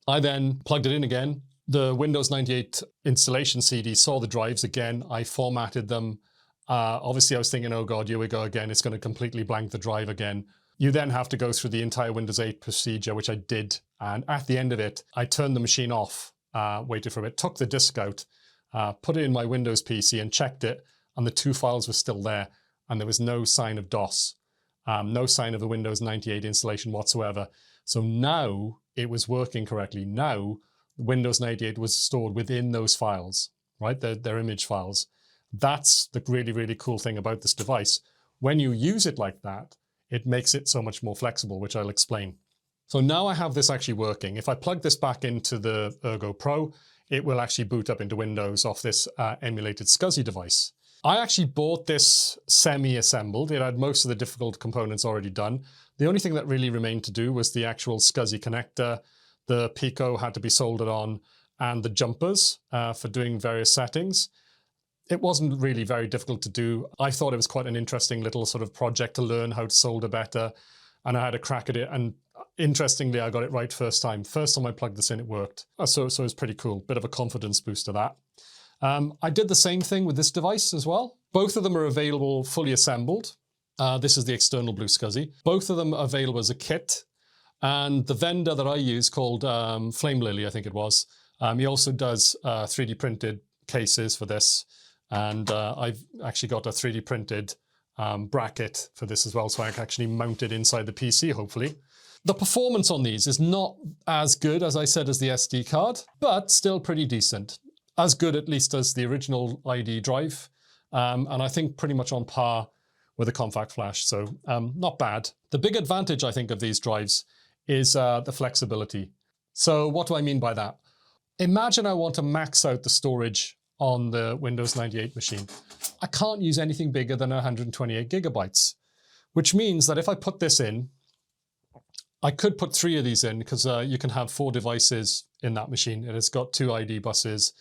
I then plugged it in again. The Windows 98 installation CD saw the drives again. I formatted them. Obviously I was thinking, oh God, here we go again. It's going to completely blank the drive again. You then have to go through the entire Windows 8 procedure, which I did. And at the end of it, I turned the machine off, waited for a bit, took the disk out, put it in my Windows PC and checked it. And the 2 files were still there. And there was no sign of DOS, no sign of the Windows 98 installation whatsoever. So now it was working correctly. Now Windows 98 was stored within those files, right? They're image files. That's the really, really cool thing about this device. When you use it like that, it makes it so much more flexible, which I'll explain. So now I have this actually working. If I plug this back into the Ergo Pro, it will actually boot up into Windows off this emulated SCSI device. I actually bought this semi-assembled. It had most of the difficult components already done. The only thing that really remained to do was the actual SCSI connector. The Pico had to be soldered on, and the jumpers for doing various settings. It wasn't really very difficult to do. I thought it was quite an interesting little sort of project to learn how to solder better, and I had a crack at it. And interestingly, I got it right first time. First time I plugged this in, it worked. So it was pretty cool. Bit of a confidence booster that. I did the same thing with this device as well. Both of them are available fully assembled. This is the external BlueSCSI. Both of them are available as a kit. And the vendor that I use, called Flame Lily, I think it was, he also does 3D printed cases for this. And I've actually got a 3D printed bracket for this as well, so I can actually mount it inside the PC, hopefully. The performance on these is not as good, as I said, as the SD card, but still pretty decent. As good, at least, as the original IDE drive. And I think pretty much on par with a compact flash, so not bad. The big advantage, I think, of these drives is the flexibility. So what do I mean by that? Imagine I want to max out the storage on the Windows 98 machine. I can't use anything bigger than 128 gigabytes, which means that if I put this in, I could put 3 of these in, because you can have 4 devices in that machine. It has got 2 IDE buses,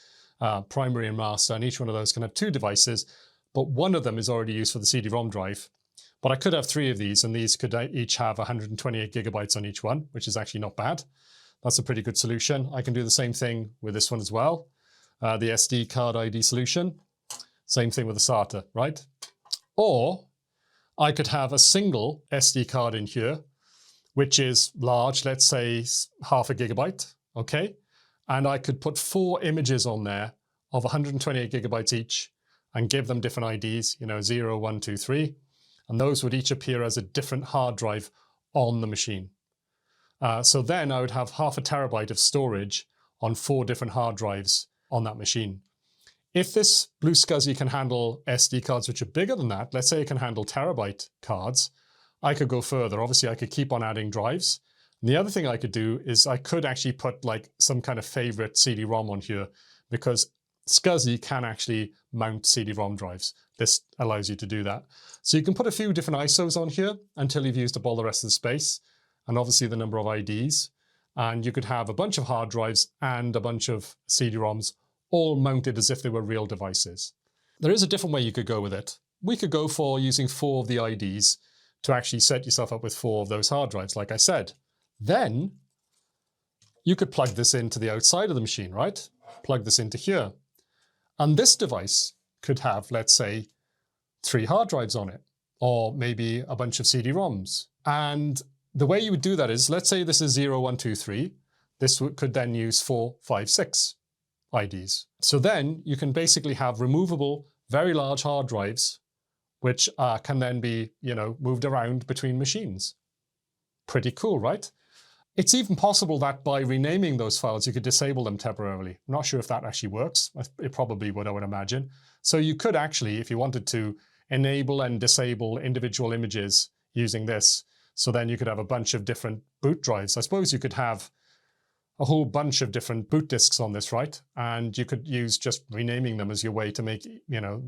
primary and master, and each one of those can have 2 devices, but one of them is already used for the CD-ROM drive. But I could have 3 of these, and these could each have 128 gigabytes on each one, which is actually not bad. That's a pretty good solution. I can do the same thing with this one as well. The SD card IDE solution. Same thing with the SATA, right? Or I could have a single SD card in here, which is large, let's say half a gigabyte, okay? And I could put 4 images on there of 128 gigabytes each and give them different IDs, 0, 1, 2, 3. And those would each appear as a different hard drive on the machine. So then I would have half a terabyte of storage on 4 different hard drives on that machine. If this BlueSCSI can handle SD cards which are bigger than that, let's say it can handle terabyte cards, I could go further. Obviously, I could keep on adding drives. And the other thing I could do is I could actually put like some kind of favorite CD-ROM on here, because SCSI can actually mount CD-ROM drives. This allows you to do that. So you can put a few different ISOs on here until you've used up all the rest of the space, and obviously the number of IDs. And you could have a bunch of hard drives and a bunch of CD-ROMs all mounted as if they were real devices. There is a different way you could go with it. We could go for using 4 of the IDs to actually set yourself up with 4 of those hard drives, like I said. Then you could plug this into the outside of the machine, right? Plug this into here. And this device could have, let's say, 3 hard drives on it, or maybe a bunch of CD-ROMs. And the way you would do that is, let's say this is 0, 1, 2, 3. This could then use 4, 5, 6 IDs. So then you can basically have removable, very large hard drives, which can then be, moved around between machines. Pretty cool, right? It's even possible that by renaming those files, you could disable them temporarily. I'm not sure if that actually works. It probably would, I would imagine. So you could actually, if you wanted to, enable and disable individual images using this. So then you could have a bunch of different boot drives. I suppose you could have a whole bunch of different boot disks on this, right? And you could use just renaming them as your way to make,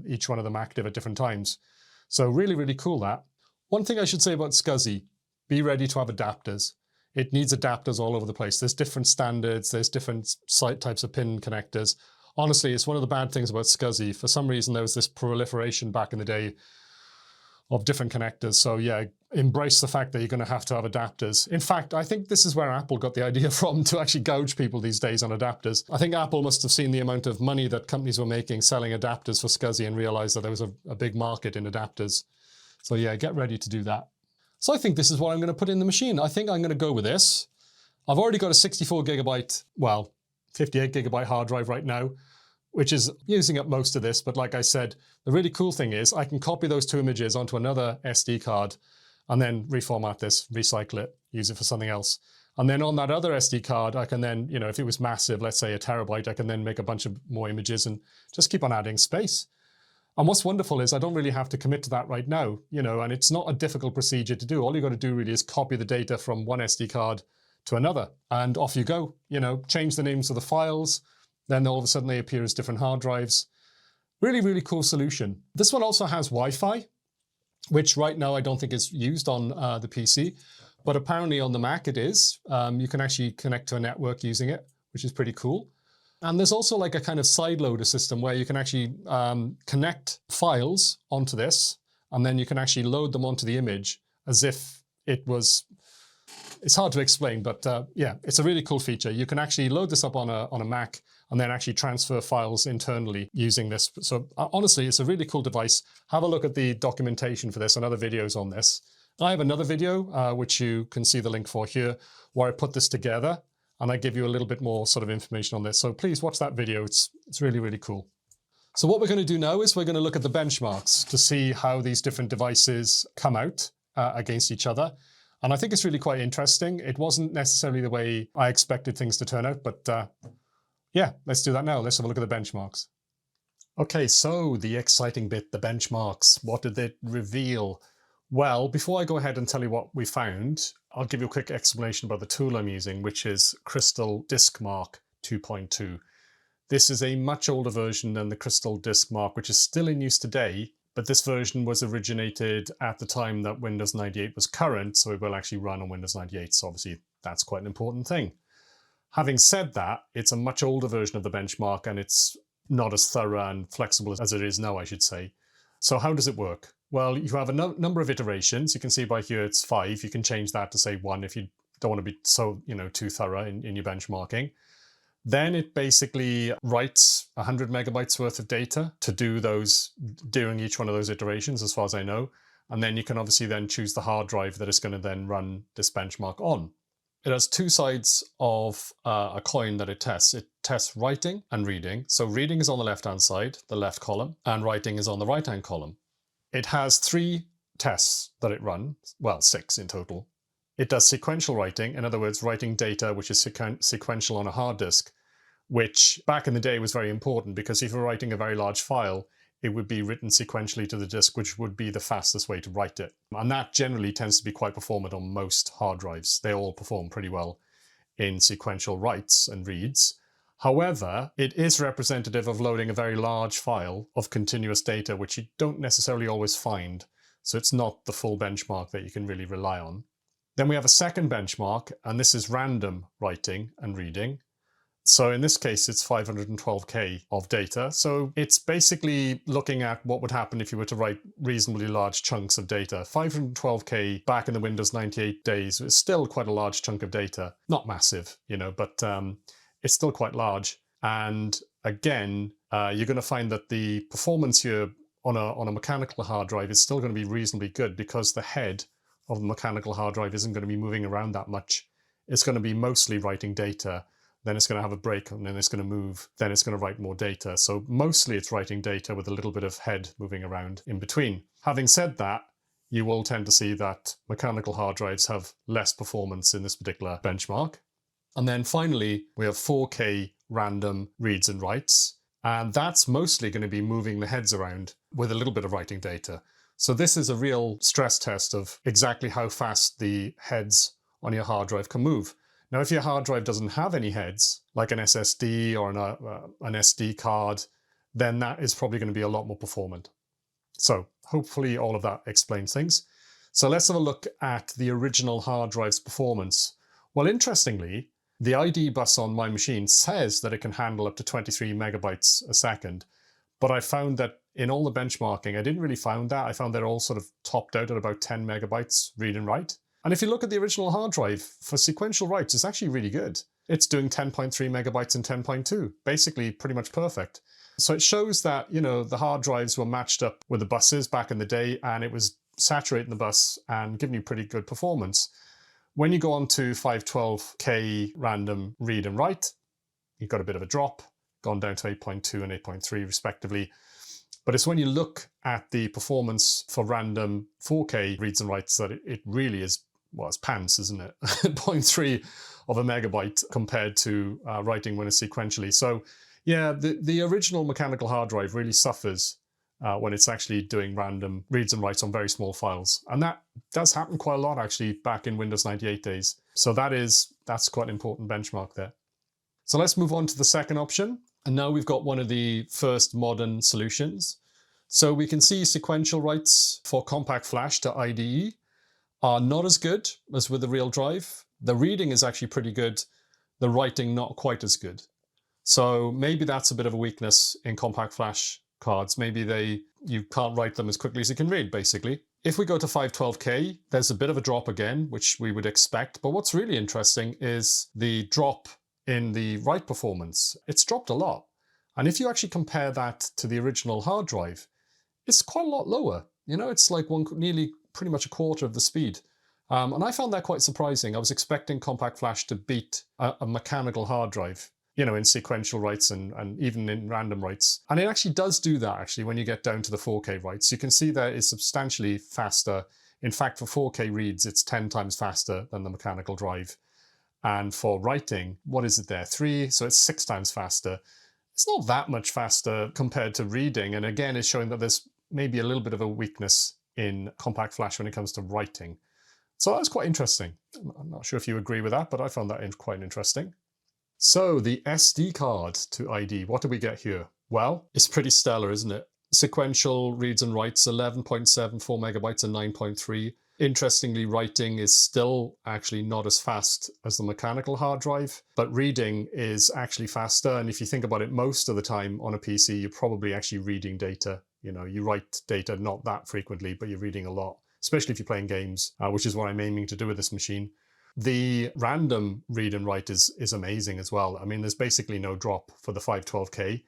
each one of them active at different times. So really, really cool, that. One thing I should say about SCSI, be ready to have adapters. It needs adapters all over the place. There's different standards, there's different types of pin connectors. Honestly, it's one of the bad things about SCSI. For some reason, there was this proliferation back in the day of different connectors. So yeah, embrace the fact that you're going to have adapters. In fact, I think this is where Apple got the idea from, to actually gouge people these days on adapters. I think Apple must have seen the amount of money that companies were making selling adapters for SCSI and realized that there was a big market in adapters. So yeah, get ready to do that. So I think this is what I'm going to put in the machine. I think I'm going to go with this. I've already got a 64 gigabyte, well, 58 gigabyte hard drive right now, which is using up most of this. But like I said, the really cool thing is I can copy those 2 images onto another SD card and then reformat this, recycle it, use it for something else. And then on that other SD card, I can then, if it was massive, let's say a terabyte, I can then make a bunch of more images and just keep on adding space. And what's wonderful is I don't really have to commit to that right now, and it's not a difficult procedure to do. All you've got to do really is copy the data from one SD card to another, and off you go. Change the names of the files, then all of a sudden they appear as different hard drives. Really, really cool solution. This one also has Wi-Fi, which right now I don't think is used on the PC, but apparently on the Mac it is. You can actually connect to a network using it, which is pretty cool. And there's also like a kind of side loader system where you can actually connect files onto this, and then you can actually load them onto the image as if it was, it's hard to explain, but yeah, it's a really cool feature. You can actually load this up on a Mac and then actually transfer files internally using this. So honestly, it's a really cool device. Have a look at the documentation for this and other videos on this. I have another video, which you can see the link for here, where I put this together and I give you a little bit more sort of information on this. So please watch that video. It's really, really cool. So what we're going to do now is we're going to look at the benchmarks to see how these different devices come out against each other. And I think it's really quite interesting. It wasn't necessarily the way I expected things to turn out, but yeah, let's do that now. Let's have a look at the benchmarks. Okay, so the exciting bit, the benchmarks. What did it reveal? Well, before I go ahead and tell you what we found, I'll give you a quick explanation about the tool I'm using, which is Crystal DiskMark 2.2. This is a much older version than the Crystal DiskMark, which is still in use today, but this version was originated at the time that Windows 98 was current, so it will actually run on Windows 98, so obviously that's quite an important thing. Having said that, it's a much older version of the benchmark, and it's not as thorough and flexible as it is now, I should say. So how does it work? Well, you have a number of iterations. You can see by here it's 5. You can change that to say 1 if you don't want to be so, too thorough in your benchmarking. Then it basically writes 100 megabytes worth of data to do those during each one of those iterations, as far as I know. And then you can obviously then choose the hard drive that is going to then run this benchmark on. It has two sides of a coin that it tests. It tests writing and reading. So reading is on the left-hand side, the left column, and writing is on the right-hand column. It has 3 tests that it runs, well, 6 in total. It does sequential writing, in other words, writing data which is sequential on a hard disk, which back in the day was very important because if you're writing a very large file, it would be written sequentially to the disk, which would be the fastest way to write it. And that generally tends to be quite performant on most hard drives. They all perform pretty well in sequential writes and reads. However, it is representative of loading a very large file of continuous data, which you don't necessarily always find. So it's not the full benchmark that you can really rely on. Then we have a second benchmark, and this is random writing and reading. So in this case, it's 512K of data. So it's basically looking at what would happen if you were to write reasonably large chunks of data. 512K back in the Windows 98 days is still quite a large chunk of data. Not massive, but it's still quite large. And again, you're going to find that the performance here on a mechanical hard drive is still going to be reasonably good because the head of the mechanical hard drive isn't going to be moving around that much. It's going to be mostly writing data. Then it's going to have a break, and then it's going to move, then it's going to write more data. So mostly it's writing data with a little bit of head moving around in between. Having said that, you will tend to see that mechanical hard drives have less performance in this particular benchmark. And then finally, we have 4K random reads and writes, and that's mostly going to be moving the heads around with a little bit of writing data. So this is a real stress test of exactly how fast the heads on your hard drive can move. Now, if your hard drive doesn't have any heads, like an SSD or an SD card, then that is probably going to be a lot more performant. So hopefully all of that explains things. So let's have a look at the original hard drive's performance. Well, interestingly, the IDE bus on my machine says that it can handle up to 23 megabytes a second, but I found that in all the benchmarking, I didn't really find that. I found that all sort of topped out at about 10 megabytes read and write. And if you look at the original hard drive, for sequential writes, it's actually really good. It's doing 10.3 megabytes and 10.2, basically pretty much perfect. So it shows that, the hard drives were matched up with the buses back in the day, and it was saturating the bus and giving you pretty good performance. When you go on to 512K random read and write, you've got a bit of a drop, gone down to 8.2 and 8.3 respectively. But it's when you look at the performance for random 4K reads and writes that it really is, well, it's pants, isn't it? 0.3 of a megabyte compared to writing when it's sequentially. So yeah, the original mechanical hard drive really suffers when it's actually doing random reads and writes on very small files. And that does happen quite a lot actually back in Windows 98 days. So that's quite an important benchmark there. So let's move on to the second option. And now we've got one of the first modern solutions. So we can see sequential writes for compact flash to IDE are not as good as with the real drive. The reading is actually pretty good. The writing not quite as good. So maybe that's a bit of a weakness in compact flash cards. Maybe you can't write them as quickly as you can read, basically. If we go to 512K, there's a bit of a drop again, which we would expect. But what's really interesting is the drop in the write performance. It's dropped a lot. And if you actually compare that to the original hard drive, it's quite a lot lower. You know, it's like nearly pretty much a quarter of the speed. And I found that quite surprising. I was expecting compact flash to beat a mechanical hard drive, you know, in sequential writes and even in random writes. And it actually does do that, actually, when you get down to the 4K writes. You can see that it's substantially faster. In fact, for 4K reads, it's 10 times faster than the mechanical drive. And for writing, what is it there? 3, so it's 6 times faster. It's not that much faster compared to reading. And again, it's showing that there's maybe a little bit of a weakness in compact flash when it comes to writing. So that's quite interesting. I'm not sure if you agree with that, but I found that quite interesting. So the SD card to IDE, what do we get here? Well, it's pretty stellar, isn't it? Sequential reads and writes 11.74 megabytes and 9.3. Interestingly, writing is still actually not as fast as the mechanical hard drive, but reading is actually faster. And if you think about it, most of the time on a PC, you're probably actually reading data. You know, you write data not that frequently, but you're reading a lot, especially if you're playing games, which is what I'm aiming to do with this machine. The random read and write is amazing as well. I mean, there's basically no drop for the 512K.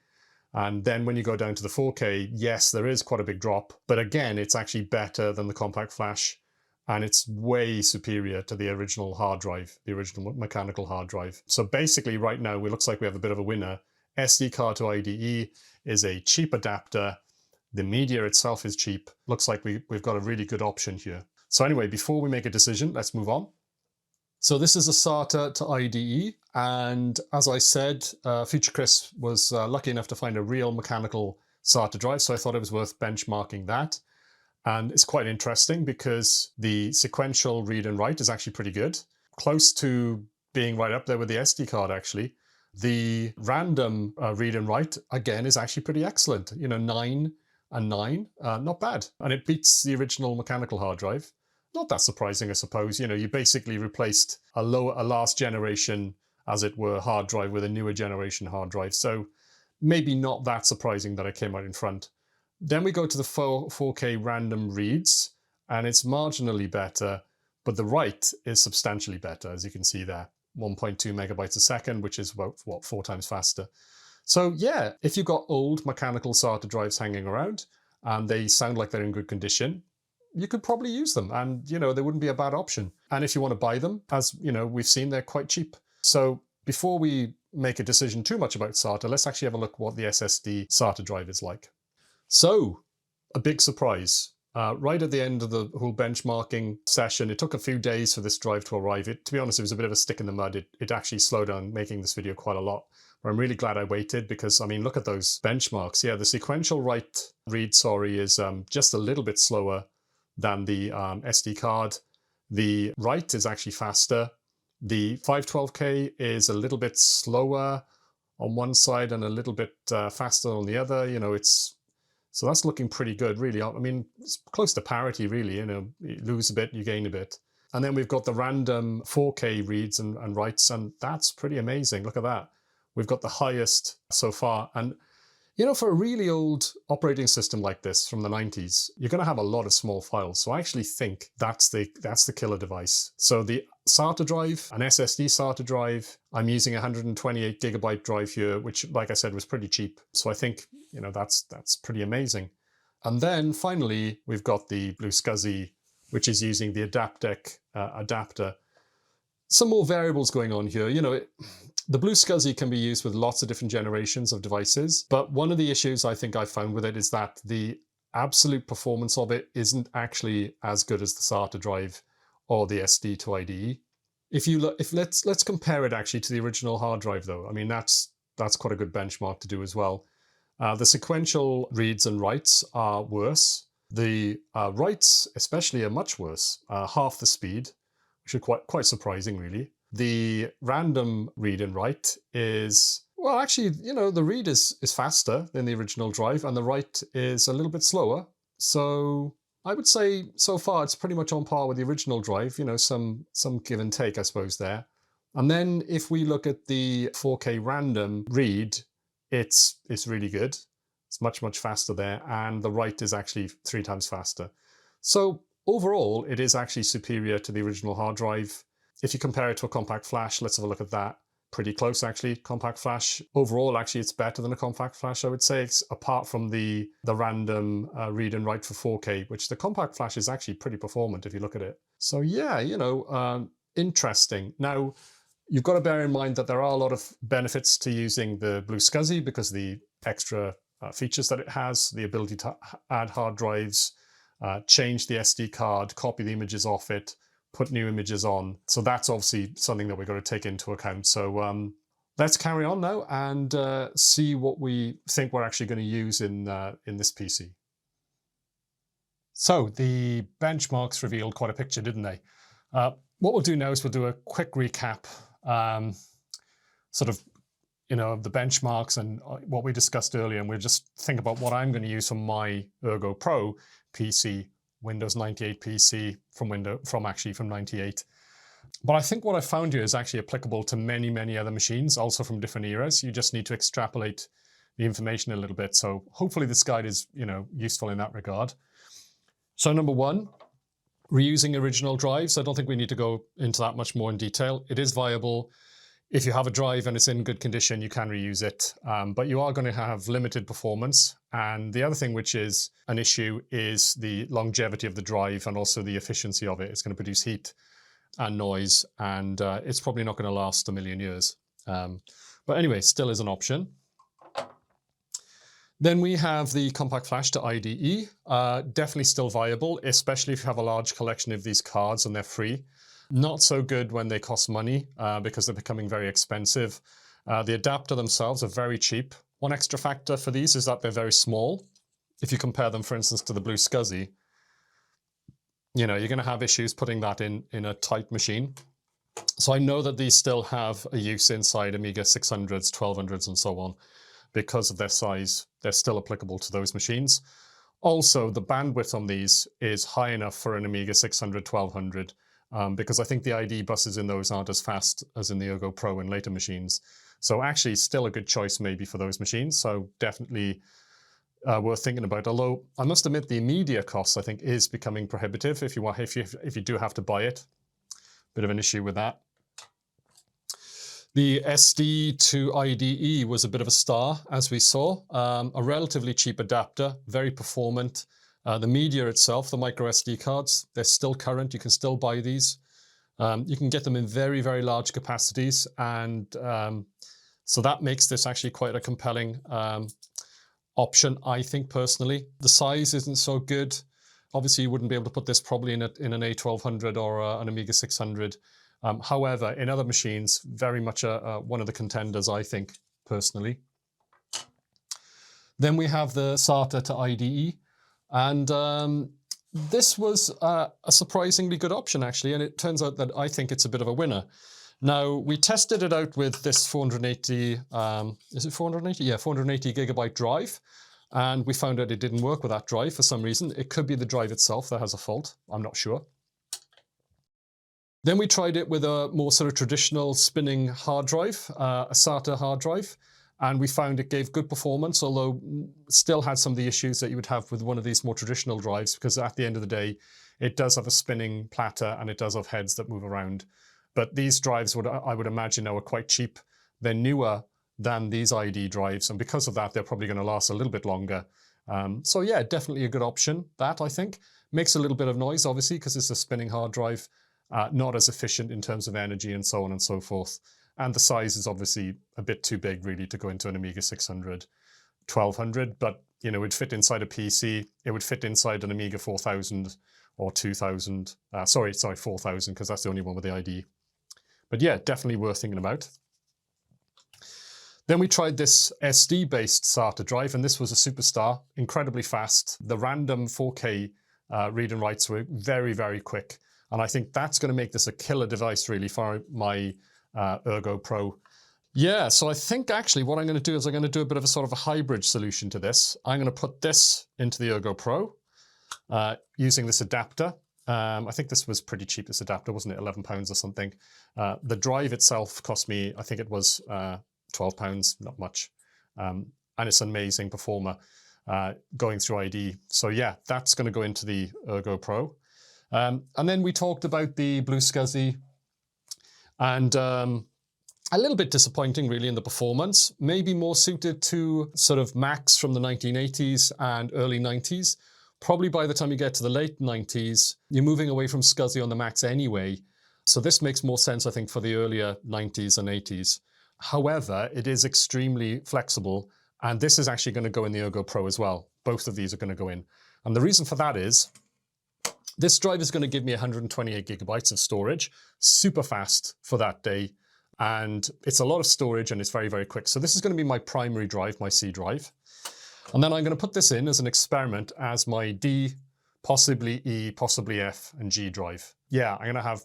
And then when you go down to the 4K, yes, there is quite a big drop. But again, it's actually better than the compact flash. And it's way superior to the original hard drive, the original mechanical hard drive. So basically right now, it looks like we have a bit of a winner. SD card to IDE is a cheap adapter. The media itself is cheap. Looks like we've got a really good option here. So anyway, before we make a decision, let's move on. So this is a SATA to IDE. And as I said, Future Chris was lucky enough to find a real mechanical SATA drive. So I thought it was worth benchmarking that. And it's quite interesting because the sequential read and write is actually pretty good. Close to being right up there with the SD card, actually. The random read and write, again, is actually pretty excellent. You know, 9 and 9, not bad. And it beats the original mechanical hard drive. Not that surprising, I suppose. You know, you basically replaced a last generation, as it were, hard drive with a newer generation hard drive. So maybe not that surprising that it came out in front. Then we go to the 4K random reads, and it's marginally better, but the write is substantially better, as you can see there. 1.2 megabytes a second, which is about, what, 4 times faster. So yeah, if you've got old mechanical SATA drives hanging around and they sound like they're in good condition, you could probably use them, and you know, they wouldn't be a bad option. And if you want to buy them, as you know, we've seen, they're quite cheap. So before we make a decision too much about SATA, let's actually have a look what the SSD SATA drive is like. So a big surprise. Right at the end of the whole benchmarking session, it took a few days for this drive to arrive. To be honest, it was a bit of a stick in the mud. It actually slowed down making this video quite a lot. But I'm really glad I waited because, I mean, look at those benchmarks. Yeah, the sequential read, is just a little bit slower than the SD card. The write is actually faster. The 512K is a little bit slower on one side and a little bit faster on the other. You know, so that's looking pretty good, really. I mean, it's close to parity, really. You know, you lose a bit, you gain a bit. And then we've got the random 4K reads and writes, and that's pretty amazing. Look at that. We've got the highest so far. And, you know, for a really old operating system like this from the 90s, you're going to have a lot of small files. So I actually think that's the killer device. So the SATA drive, an SSD SATA drive, I'm using a 128 gigabyte drive here, which, like I said, was pretty cheap. So I think, you know, that's pretty amazing. And then finally, we've got the BlueSCSI, which is using the adapter. Some more variables going on here. You know, the BlueSCSI can be used with lots of different generations of devices, but one of the issues I think I found with it is that the absolute performance of it isn't actually as good as the SATA drive or the SD to IDE. Let's compare it actually to the original hard drive, though. I mean, that's quite a good benchmark to do as well. The sequential reads and writes are worse. The writes especially are much worse, half the speed, which is quite surprising, really. The random read and write is, well, actually, you know, the read is faster than the original drive and the write is a little bit slower. So I would say so far it's pretty much on par with the original drive, you know, some give and take, I suppose, there. And then if we look at the 4K random read, it's really good. It's much faster there, and the write is actually 3 times faster. So overall, it is actually superior to the original hard drive. If you compare it to a compact flash, let's have a look at that. pretty close actually. Compact flash overall, actually, it's better than a compact flash, I would say, apart from the random read and write for 4K, which the compact flash is actually pretty performant if you look at it. So yeah, you know, interesting. Now, you've got to bear in mind that there are a lot of benefits to using the BlueSCSI because of the extra features that it has, the ability to add hard drives, change the SD card, copy the images off it, put new images on. So that's obviously something that we've got to take into account. So let's carry on now and see what we think we're actually going to use in this PC. So the benchmarks revealed quite a picture, didn't they? What we'll do now is we'll do a quick recap, sort of, you know, of the benchmarks and what we discussed earlier, and we'll just think about what I'm going to use from my Ergo Pro PC, Windows 98 PC from 98. But I think what I found here is actually applicable to many, many other machines, also from different eras. You just need to extrapolate the information a little bit. So hopefully this guide is, you know, useful in that regard. So number one, reusing original drives. I don't think we need to go into that much more in detail. It is viable. If you have a drive and it's in good condition, you can reuse it, but you are going to have limited performance. And the other thing which is an issue is the longevity of the drive and also the efficiency of it. It's going to produce heat and noise, and it's probably not going to last a million years. But anyway, still is an option. Then we have the compact flash to IDE, definitely still viable, especially if you have a large collection of these cards and they're free. Not so good when they cost money because they're becoming very expensive. The adapter themselves are very cheap. One extra factor for these is that they're very small. If you compare them, for instance, to the BlueSCSI, you know, you're going to have issues putting that in a tight machine. So I know that these still have a use inside Amiga 600s, 1200s, and so on. Because of their size, they're still applicable to those machines. Also, the bandwidth on these is high enough for an Amiga 600, 1200, because I think the IDE buses in those aren't as fast as in the Ergo Pro and later machines. So actually still a good choice maybe for those machines. So definitely worth thinking about. Although I must admit the media cost I think is becoming prohibitive if you do have to buy it. Bit of an issue with that. The SD to IDE was a bit of a star, as we saw. A relatively cheap adapter, very performant. The media itself, the micro SD cards, they're still current. You can still buy these. You can get them in very, very large capacities. And so that makes this actually quite a compelling option, I think, personally. The size isn't so good. Obviously, you wouldn't be able to put this probably in an A1200 or an Amiga 600. However, in other machines, very much one of the contenders, I think, personally. Then we have the SATA to IDE. And this was a surprisingly good option, actually. And it turns out that I think it's a bit of a winner. Now, we tested it out with this 480, is it 480? Yeah, 480 gigabyte drive. And we found out it didn't work with that drive for some reason. It could be the drive itself that has a fault. I'm not sure. Then we tried it with a more sort of traditional spinning hard drive, a SATA hard drive, and we found it gave good performance, although still had some of the issues that you would have with one of these more traditional drives, because at the end of the day, it does have a spinning platter and it does have heads that move around. But these drives, I would imagine, now are quite cheap. They're newer than these IDE drives, and because of that, they're probably going to last a little bit longer. So yeah, definitely a good option, that I think. Makes a little bit of noise, obviously, because it's a spinning hard drive. Not as efficient in terms of energy and so on and so forth. And the size is obviously a bit too big really to go into an Amiga 600, 1200, but you know, it would fit inside a PC. It would fit inside an Amiga 4000 or 2000. Sorry, 4000, because that's the only one with the IDE. But yeah, definitely worth thinking about. Then we tried this SD-based SATA drive, and this was a superstar, incredibly fast. The random 4K read and writes were very, very quick. And I think that's going to make this a killer device, really, for my Ergo Pro. Yeah, so I think actually what I'm going to do is I'm going to do a bit of a sort of a hybrid solution to this. I'm going to put this into the Ergo Pro using this adapter. I think this was pretty cheap, this adapter, wasn't it? £11 or something. The drive itself cost me, I think it was £12, not much. And it's an amazing performer going through IDE. So yeah, that's going to go into the Ergo Pro. And then we talked about the BlueSCSI, and A little bit disappointing really in the performance, maybe more suited to sort of Macs from the 1980s and early 90s. Probably by the time you get to the late 90s, you're moving away from SCSI on the Macs anyway. So this makes more sense, I think, for the earlier 90s and 80s. However, it is extremely flexible, and this is actually going to go in the Ergo Pro as well. Both of these are going to go in. And the reason for that is this drive is going to give me 128 gigabytes of storage, super fast for that day. And it's a lot of storage and it's very, very quick. So this is going to be my primary drive, my C drive. And then I'm going to put this in as an experiment as my D, possibly E, possibly F and G drive. Yeah, I'm going to have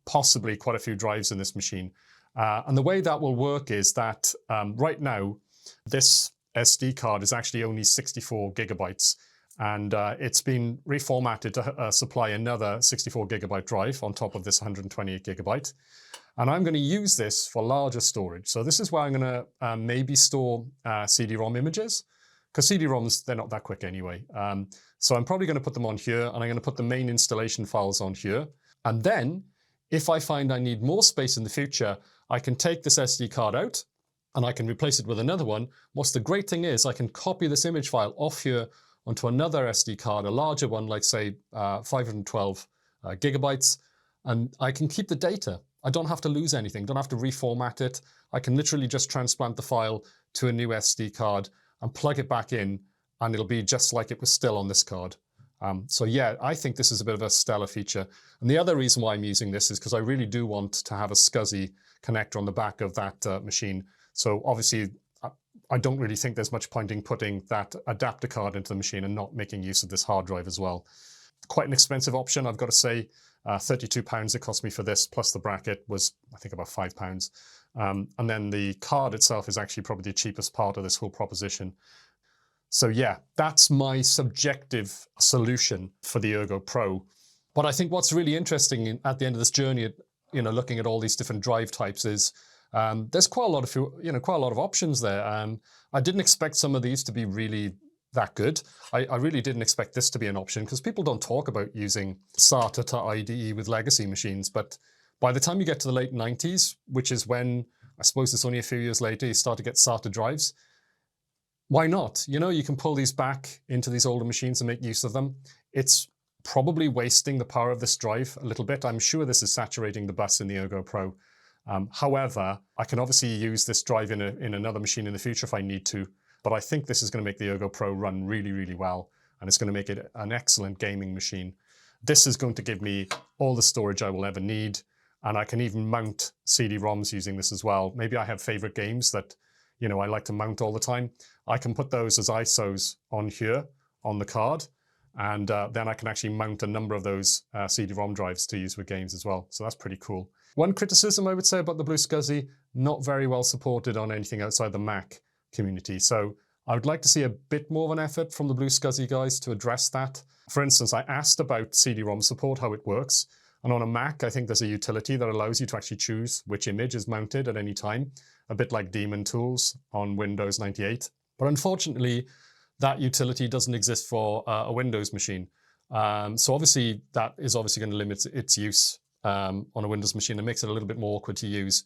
possibly quite a few drives in this machine. And the way that will work is that right now, this SD card is actually only 64 gigabytes. And it's been reformatted to supply another 64 gigabyte drive on top of this 128 gigabyte. And I'm going to use this for larger storage. So this is where I'm going to maybe store CD-ROM images, because CD-ROMs, they're not that quick anyway. So I'm probably going to put them on here, and I'm going to put the main installation files on here. And then if I find I need more space in the future, I can take this SD card out and I can replace it with another one. What's the great thing is I can copy this image file off here onto another SD card, a larger one, like say 512 gigabytes, and I can keep the data. I don't have to lose anything, don't have to reformat it. I can literally just transplant the file to a new SD card and plug it back in, and it'll be just like it was still on this card. So yeah, I think this is a bit of a stellar feature. And the other reason why I'm using this is because I really do want to have a SCSI connector on the back of that machine. So obviously, I don't really think there's much point in putting that adapter card into the machine and not making use of this hard drive as well. Quite an expensive option, I've got to say. £32 it cost me for this, plus the bracket was, I think, about £5. And then the card itself is actually probably the cheapest part of this whole proposition. So yeah, that's my subjective solution for the Ergo Pro. But I think what's really interesting at the end of this journey, looking at all these different drive types is there's quite a lot of options there. I didn't expect some of these to be really that good. I really didn't expect this to be an option because people don't talk about using SATA to IDE with legacy machines. But by the time you get to the late 90s, which is when, I suppose it's only a few years later, you start to get SATA drives. Why not? You can pull these back into these older machines and make use of them. It's probably wasting the power of this drive a little bit. I'm sure this is saturating the bus in the Ergo Pro. However, I can obviously use this drive in another machine in the future if I need to. But I think this is going to make the Ergo Pro run really, really well. And it's going to make it an excellent gaming machine. This is going to give me all the storage I will ever need. And I can even mount CD-ROMs using this as well. Maybe I have favorite games that, I like to mount all the time. I can put those as ISOs on here, on the card. And then I can actually mount a number of those CD-ROM drives to use with games as well. So that's pretty cool. One criticism I would say about the BlueSCSI, not very well supported on anything outside the Mac community. So I would like to see a bit more of an effort from the BlueSCSI guys to address that. For instance, I asked about CD-ROM support, how it works. And on a Mac, I think there's a utility that allows you to actually choose which image is mounted at any time, a bit like daemon tools on Windows 98. But unfortunately, that utility doesn't exist for a Windows machine. So obviously, that is obviously going to limit its use on a Windows machine and makes it a little bit more awkward to use.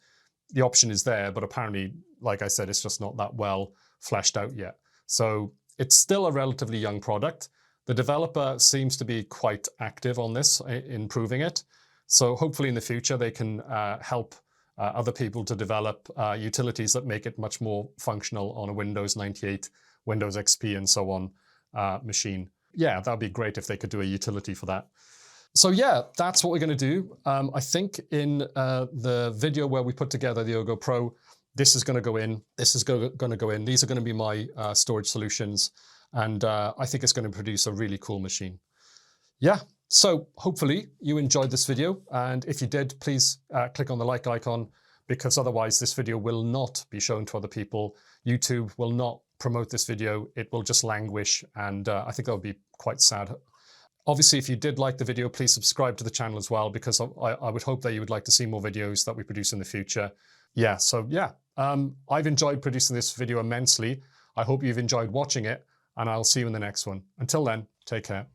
The option is there, but apparently, like I said, it's just not that well fleshed out yet. So it's still a relatively young product. The developer seems to be quite active on this, improving it. So hopefully in the future, they can help other people to develop utilities that make it much more functional on a Windows 98, Windows XP, and so on machine. Yeah, that'd be great if they could do a utility for that. So yeah, that's what we're going to do. I think in the video where we put together the Ergo Pro, this is going to go in, this is going to go in. These are going to be my storage solutions. And I think it's going to produce a really cool machine. Yeah, so hopefully you enjoyed this video. And if you did, please click on the like icon, because otherwise this video will not be shown to other people. YouTube will not promote this video. It will just languish. And I think that would be quite sad. Obviously, if you did like the video, please subscribe to the channel as well, because I would hope that you would like to see more videos that we produce in the future. Yeah, so yeah, I've enjoyed producing this video immensely. I hope you've enjoyed watching it, and I'll see you in the next one. Until then, take care.